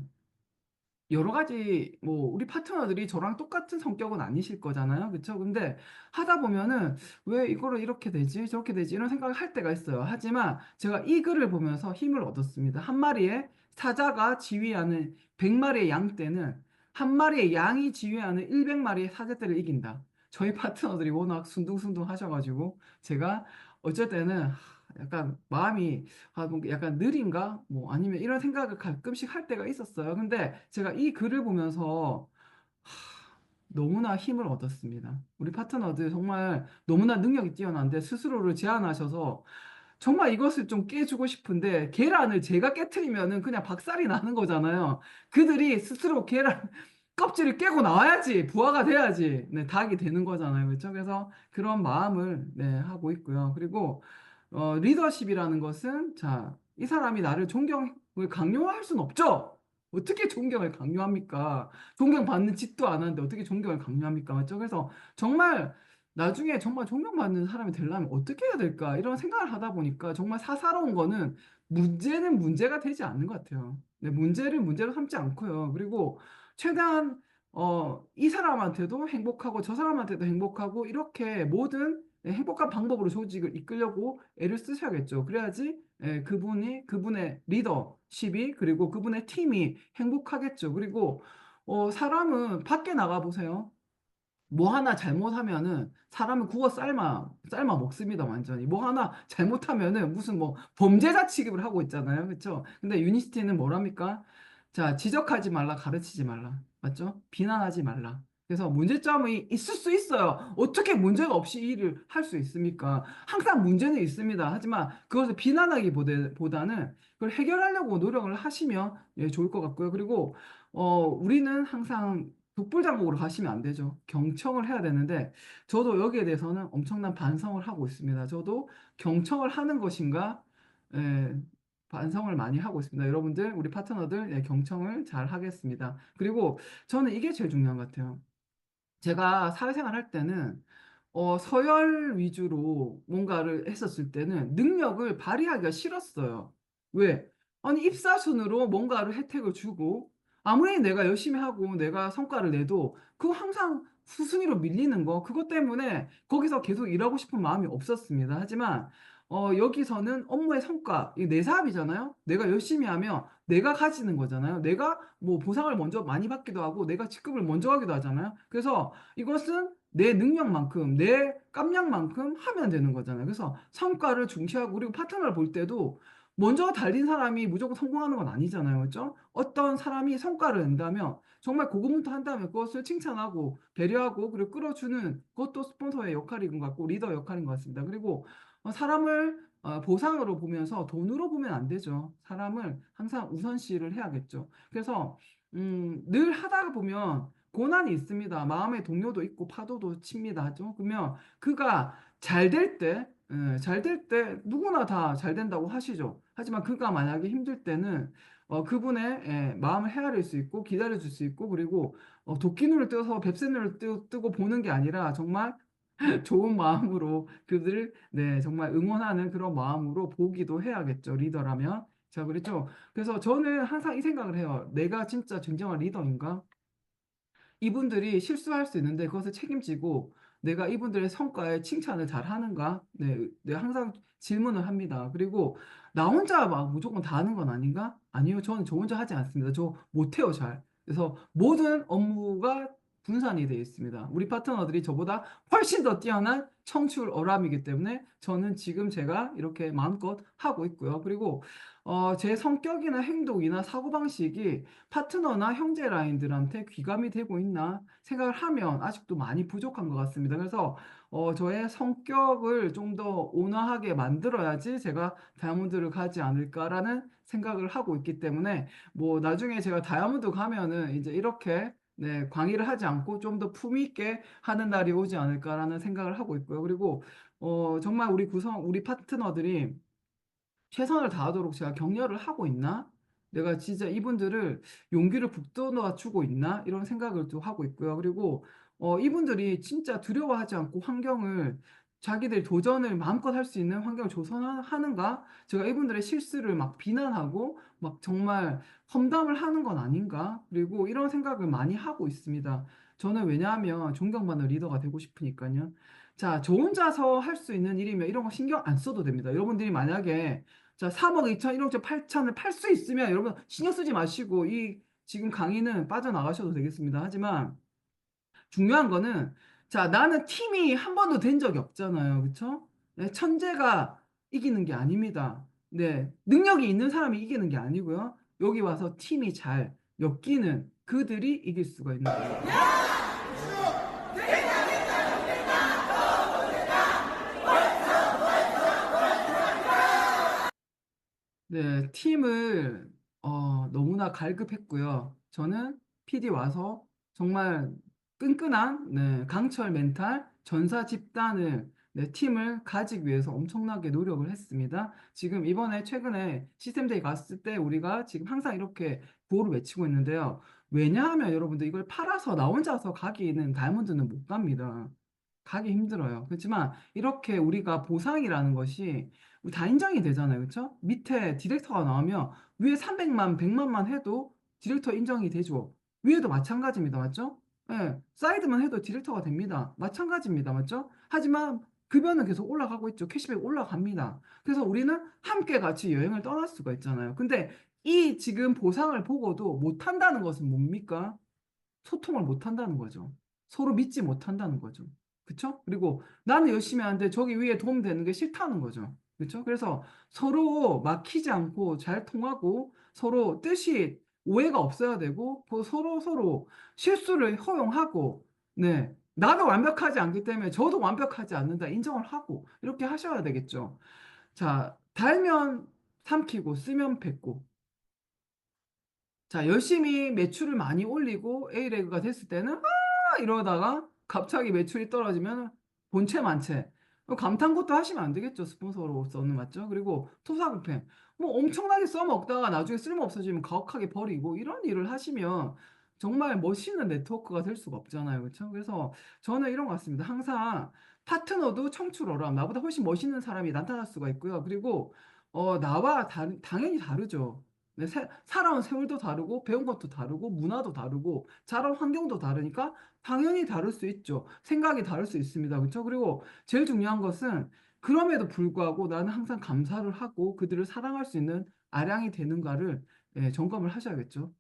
여러 가지 뭐 우리 파트너들이 저랑 똑같은 성격은 아니실 거잖아요. 그렇죠? 근데 하다 보면은 왜 이거를 이렇게 되지? 저렇게 되지? 이런 생각을 할 때가 있어요. 하지만 제가 이 글을 보면서 힘을 얻었습니다. 한 마리의 사자가 지휘하는 100마리의 양 떼는 한 마리의 양이 지휘하는 100마리의 사자 떼를 이긴다. 저희 파트너들이 워낙 순둥순둥 하셔가지고 제가 어쩔 때는 약간 마음이 뭔가 약간 느린가? 뭐 아니면 이런 생각을 가끔씩 할 때가 있었어요. 근데 제가 이 글을 보면서 너무나 힘을 얻었습니다. 우리 파트너들 정말 너무나 능력이 뛰어난데 스스로를 제한하셔서 정말 이것을 좀 깨주고 싶은데 계란을 제가 깨트리면은 그냥 박살이 나는 거잖아요. 그들이 스스로 계란 껍질을 깨고 나와야지 부화가 돼야지 네, 닭이 되는 거잖아요. 그렇죠? 그래서 그런 마음을 네, 하고 있고요. 그리고 리더십이라는 것은 자, 이 사람이 나를 존경을 강요할 수는 없죠. 어떻게 존경을 강요합니까? 존경받는 짓도 안 하는데 어떻게 존경을 강요합니까? 맞죠? 그래서 정말 나중에 정말 존경받는 사람이 되려면 어떻게 해야 될까? 이런 생각을 하다 보니까 정말 사사로운 거는 문제는 문제가 되지 않는 것 같아요. 네, 문제를 문제로 삼지 않고요. 그리고 최대한 이 사람한테도 행복하고 저 사람한테도 행복하고 이렇게 모든 행복한 방법으로 조직을 이끌려고 애를 쓰셔야겠죠. 그래야지 그분의 리더십이 그리고 그분의 팀이 행복하겠죠. 그리고 사람은 밖에 나가 보세요. 뭐 하나 잘못하면은 사람은 국어 삶아 먹습니다, 완전히. 뭐 하나 잘못하면은 무슨 뭐 범죄자 취급을 하고 있잖아요. 그렇죠? 근데 유니스티는 뭐랍니까? 자, 지적하지 말라, 가르치지 말라. 맞죠? 비난하지 말라. 그래서 문제점이 있을 수 있어요. 어떻게 문제가 없이 이 일을 할 수 있습니까? 항상 문제는 있습니다. 하지만 그것을 비난하기보다는 그걸 해결하려고 노력을 하시면 좋을 것 같고요. 그리고 우리는 항상 독불장군으로 가시면 안 되죠. 경청을 해야 되는데 저도 여기에 대해서는 엄청난 반성을 하고 있습니다. 저도 경청을 하는 것인가 반성을 많이 하고 있습니다. 여러분들, 우리 파트너들 경청을 잘 하겠습니다. 그리고 저는 이게 제일 중요한 것 같아요. 제가 사회생활 할 때는 서열 위주로 뭔가를 했었을 때는 능력을 발휘하기가 싫었어요. 왜? 아니, 입사순으로 뭔가를 혜택을 주고, 아무리 내가 열심히 하고 내가 성과를 내도 그거 항상 수순위로 밀리는 거, 그것 때문에 거기서 계속 일하고 싶은 마음이 없었습니다. 하지만, 여기서는 업무의 성과, 이게 내 사업이잖아요? 내가 열심히 하면 내가 가지는 거잖아요. 내가 뭐 보상을 먼저 많이 받기도 하고, 내가 직급을 먼저 하기도 하잖아요. 그래서 이것은 내 능력만큼, 내 깜냥만큼 하면 되는 거잖아요. 그래서 성과를 중시하고, 그리고 파트너를 볼 때도 먼저 달린 사람이 무조건 성공하는 건 아니잖아요. 그죠? 어떤 사람이 성과를 낸다면 정말 고군분투한다면 그것을 칭찬하고 배려하고 그리고 끌어주는 그것도 스폰서의 역할인 것 같고 리더 역할인 것 같습니다. 그리고 사람을 보상으로 보면서 돈으로 보면 안 되죠. 사람을 항상 우선시를 해야겠죠. 그래서 늘 하다가 보면 고난이 있습니다. 마음의 동요도 있고 파도도 칩니다. 죠 그러면 그가 잘 될 때, 잘 될 때 누구나 다 잘 된다고 하시죠. 하지만 그가 만약에 힘들 때는 그분의 마음을 헤아릴 수 있고 기다려줄 수 있고 그리고 도끼눈을 뜨서 뱁새눈을 뜨고 보는 게 아니라 정말 좋은 마음으로 그들을 네, 정말 응원하는 그런 마음으로 보기도 해야겠죠. 리더라면. 자, 그랬죠. 그래서 저는 항상 이 생각을 해요. 내가 진짜 진정한 리더인가? 이분들이 실수할 수 있는데 그것을 책임지고 내가 이분들의 성과에 칭찬을 잘 하는가? 네, 네, 항상 질문을 합니다. 그리고 나 혼자 막 무조건 다 하는 건 아닌가? 아니요, 저는 저 혼자 하지 않습니다. 저 못해요, 잘. 그래서 모든 업무가 분산이 되어 있습니다. 우리 파트너들이 저보다 훨씬 더 뛰어난 청출 어람이기 때문에 저는 지금 제가 이렇게 마음껏 하고 있고요. 그리고 제 성격이나 행동이나 사고방식이 파트너나 형제 라인들한테 귀감이 되고 있나 생각을 하면 아직도 많이 부족한 것 같습니다. 그래서 저의 성격을 좀 더 온화하게 만들어야지 제가 다이아몬드를 가지 않을까라는 생각을 하고 있기 때문에 뭐 나중에 제가 다이아몬드 가면은 이제 이렇게 네, 광의를 하지 않고 좀 더 품위 있게 하는 날이 오지 않을까라는 생각을 하고 있고요. 그리고 정말 우리 파트너들이 최선을 다하도록 제가 격려를 하고 있나? 내가 진짜 이분들을 용기를 북돋아 주고 있나? 이런 생각을 또 하고 있고요. 그리고 이분들이 진짜 두려워하지 않고 환경을 자기들 도전을 마음껏 할 수 있는 환경을 조성하는가? 제가 이분들의 실수를 막 비난하고 막 정말 험담을 하는 건 아닌가? 그리고 이런 생각을 많이 하고 있습니다. 저는 왜냐하면 존경받는 리더가 되고 싶으니까요. 자, 저 혼자서 할 수 있는 일이면 이런 거 신경 안 써도 됩니다. 여러분들이 만약에 자, 3억 2천, 1억 8천을 팔 수 있으면 여러분 신경 쓰지 마시고 이 지금 강의는 빠져나가셔도 되겠습니다. 하지만 중요한 거는 자, 나는 팀이 한 번도 된 적이 없잖아요. 그쵸? 네, 천재가 이기는 게 아닙니다. 네, 능력이 있는 사람이 이기는 게 아니고요. 여기 와서 팀이 잘 엮이는 그들이 이길 수가 있는 겁니다. 네, 팀을 너무나 갈급했고요. 저는 PD 와서 정말 끈끈한 네, 강철 멘탈 전사 집단을 네, 팀을 가지기 위해서 엄청나게 노력을 했습니다. 지금 이번에 최근에 시스템데이 갔을 때 우리가 지금 항상 이렇게 구호를 외치고 있는데요. 왜냐하면 여러분들 이걸 팔아서 나 혼자서 가기는 다이아몬드는 못 갑니다. 가기 힘들어요. 그렇지만 이렇게 우리가 보상이라는 것이 우리 다 인정이 되잖아요. 그렇죠? 밑에 디렉터가 나오면 위에 300만, 100만만 해도 디렉터 인정이 되죠. 위에도 마찬가지입니다. 맞죠? 예, 사이드만 해도 디렉터가 됩니다. 마찬가지입니다. 맞죠? 하지만 급여는 계속 올라가고 있죠. 캐시백 올라갑니다. 그래서 우리는 함께 같이 여행을 떠날 수가 있잖아요. 근데 이 지금 보상을 보고도 못한다는 것은 뭡니까? 소통을 못한다는 거죠. 서로 믿지 못한다는 거죠. 그쵸? 그리고 나는 열심히 하는데 저기 위에 도움되는 게 싫다는 거죠. 그쵸? 그래서 서로 막히지 않고 잘 통하고 서로 뜻이 오해가 없어야 되고 서로 실수를 허용하고 네. 나도 완벽하지 않기 때문에 저도 완벽하지 않는다 인정을 하고 이렇게 하셔야 되겠죠. 자, 달면 삼키고 쓰면 뱉고 자, 열심히 매출을 많이 올리고 A레그가 됐을 때는 이러다가 갑자기 매출이 떨어지면 본체 만체. 감탄것도 하시면 안 되겠죠. 스폰서로서는 맞죠? 그리고 토사구팽. 뭐 엄청나게 써먹다가 나중에 쓸모 없어지면 가혹하게 버리고 이런 일을 하시면 정말 멋있는 네트워크가 될 수가 없잖아요. 그렇죠? 그래서 저는 이런 것 같습니다. 항상 파트너도 청출어람. 나보다 훨씬 멋있는 사람이 나타날 수가 있고요. 그리고 나와 당연히 다르죠. 네, 살아온 세월도 다르고 배운 것도 다르고 문화도 다르고 자란 환경도 다르니까 당연히 다를 수 있죠. 생각이 다를 수 있습니다. 그렇죠? 그리고 제일 중요한 것은 그럼에도 불구하고 나는 항상 감사를 하고 그들을 사랑할 수 있는 아량이 되는가를 점검을 하셔야겠죠.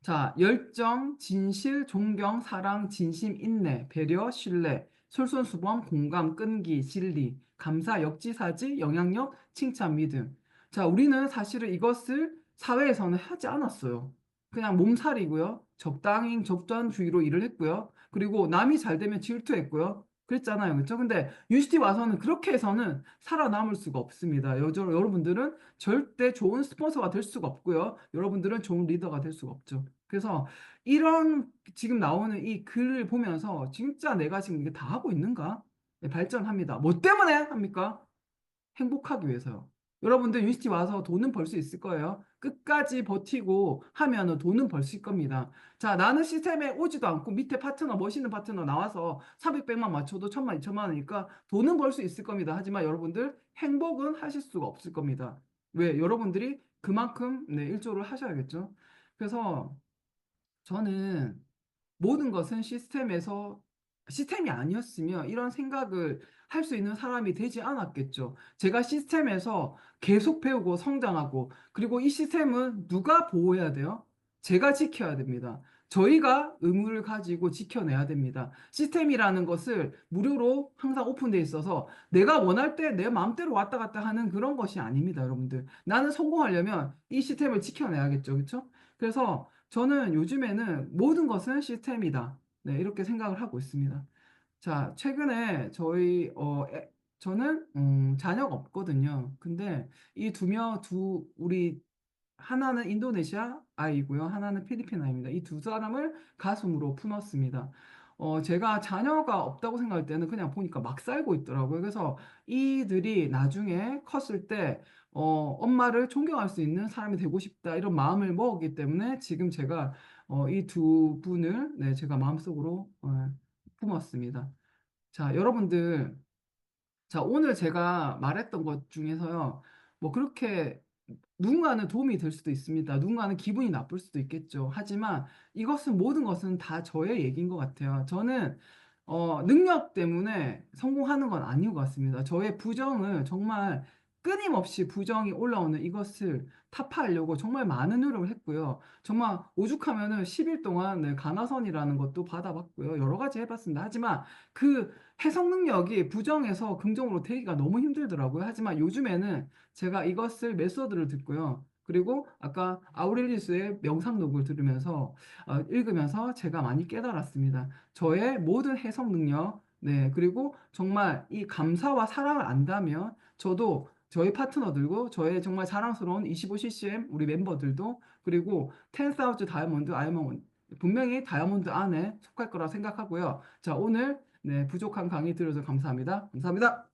자, 열정, 진실, 존경, 사랑, 진심, 인내, 배려, 신뢰, 솔선수범, 공감, 끈기, 진리, 감사, 역지사지, 영향력, 칭찬, 믿음. 자, 우리는 사실은 이것을 사회에서는 하지 않았어요. 그냥 몸살이고요. 적당히 적당주의로 일을 했고요. 그리고 남이 잘 되면 질투했고요. 그랬잖아요. 그렇죠? 근데 UCT 와서는 그렇게 해서는 살아남을 수가 없습니다. 여러분들은 절대 좋은 스폰서가 될 수가 없고요. 여러분들은 좋은 리더가 될 수가 없죠. 그래서 이런 지금 나오는 이 글을 보면서 진짜 내가 지금 이게 다 하고 있는가? 네, 발전합니다. 뭐 때문에 합니까? 행복하기 위해서요. 여러분들 유니스티 와서 돈은 벌 수 있을 거예요. 끝까지 버티고 하면은 돈은 벌 수 있을 겁니다. 자, 나는 시스템에 오지도 않고 밑에 파트너, 멋있는 파트너 나와서 300만 맞춰도 1000만, 2000만 원이니까 돈은 벌 수 있을 겁니다. 하지만 여러분들 행복은 하실 수가 없을 겁니다. 왜? 여러분들이 그만큼 네, 일조를 하셔야겠죠. 그래서 저는 모든 것은 시스템이 아니었으면 이런 생각을 할 수 있는 사람이 되지 않았겠죠. 제가 시스템에서 계속 배우고 성장하고, 그리고 이 시스템은 누가 보호해야 돼요? 제가 지켜야 됩니다. 저희가 의무를 가지고 지켜내야 됩니다. 시스템이라는 것을 무료로 항상 오픈되어 있어서 내가 원할 때 내 마음대로 왔다 갔다 하는 그런 것이 아닙니다, 여러분들. 나는 성공하려면 이 시스템을 지켜내야겠죠, 그렇죠? 그래서 저는 요즘에는 모든 것은 시스템이다. 네, 이렇게 생각을 하고 있습니다. 자, 최근에 저는 자녀가 없거든요. 근데 이 우리 하나는 인도네시아 아이고요. 하나는 필리핀 아이입니다. 이 두 사람을 가슴으로 품었습니다. 제가 자녀가 없다고 생각할 때는 그냥 보니까 막 살고 있더라고요. 그래서 이들이 나중에 컸을 때, 엄마를 존경할 수 있는 사람이 되고 싶다. 이런 마음을 먹었기 때문에 지금 제가, 이 두 분을, 네, 제가 마음속으로, 품었습니다. 자, 여러분들. 자, 오늘 제가 말했던 것 중에서요, 뭐 그렇게 누군가는 도움이 될 수도 있습니다. 누군가는 기분이 나쁠 수도 있겠죠. 하지만 이것은 모든 것은 다 저의 얘기인 것 같아요. 저는 능력 때문에 성공하는 건 아닌 것 같습니다. 저의 부정을 정말 끊임없이 부정이 올라오는 이것을 타파하려고 정말 많은 노력을 했고요. 정말 오죽하면은 10일 동안 네, 가나선이라는 것도 받아봤고요. 여러 가지 해봤습니다. 하지만 그 해석 능력이 부정에서 긍정으로 되기가 너무 힘들더라고요. 하지만 요즘에는 제가 이것을 메소드를 듣고요. 그리고 아까 아우렐리우스의 명상록을 읽으면서 제가 많이 깨달았습니다. 저의 모든 해석 능력, 네, 그리고 정말 이 감사와 사랑을 안다면 저도 저희 파트너들고 저의 정말 자랑스러운 25ccm 우리 멤버들도 그리고 10,000 다이아몬드 아이몬드 분명히 다이아몬드 안에 속할 거라 생각하고요. 자, 오늘 네, 부족한 강의 들어줘서 감사합니다. 감사합니다.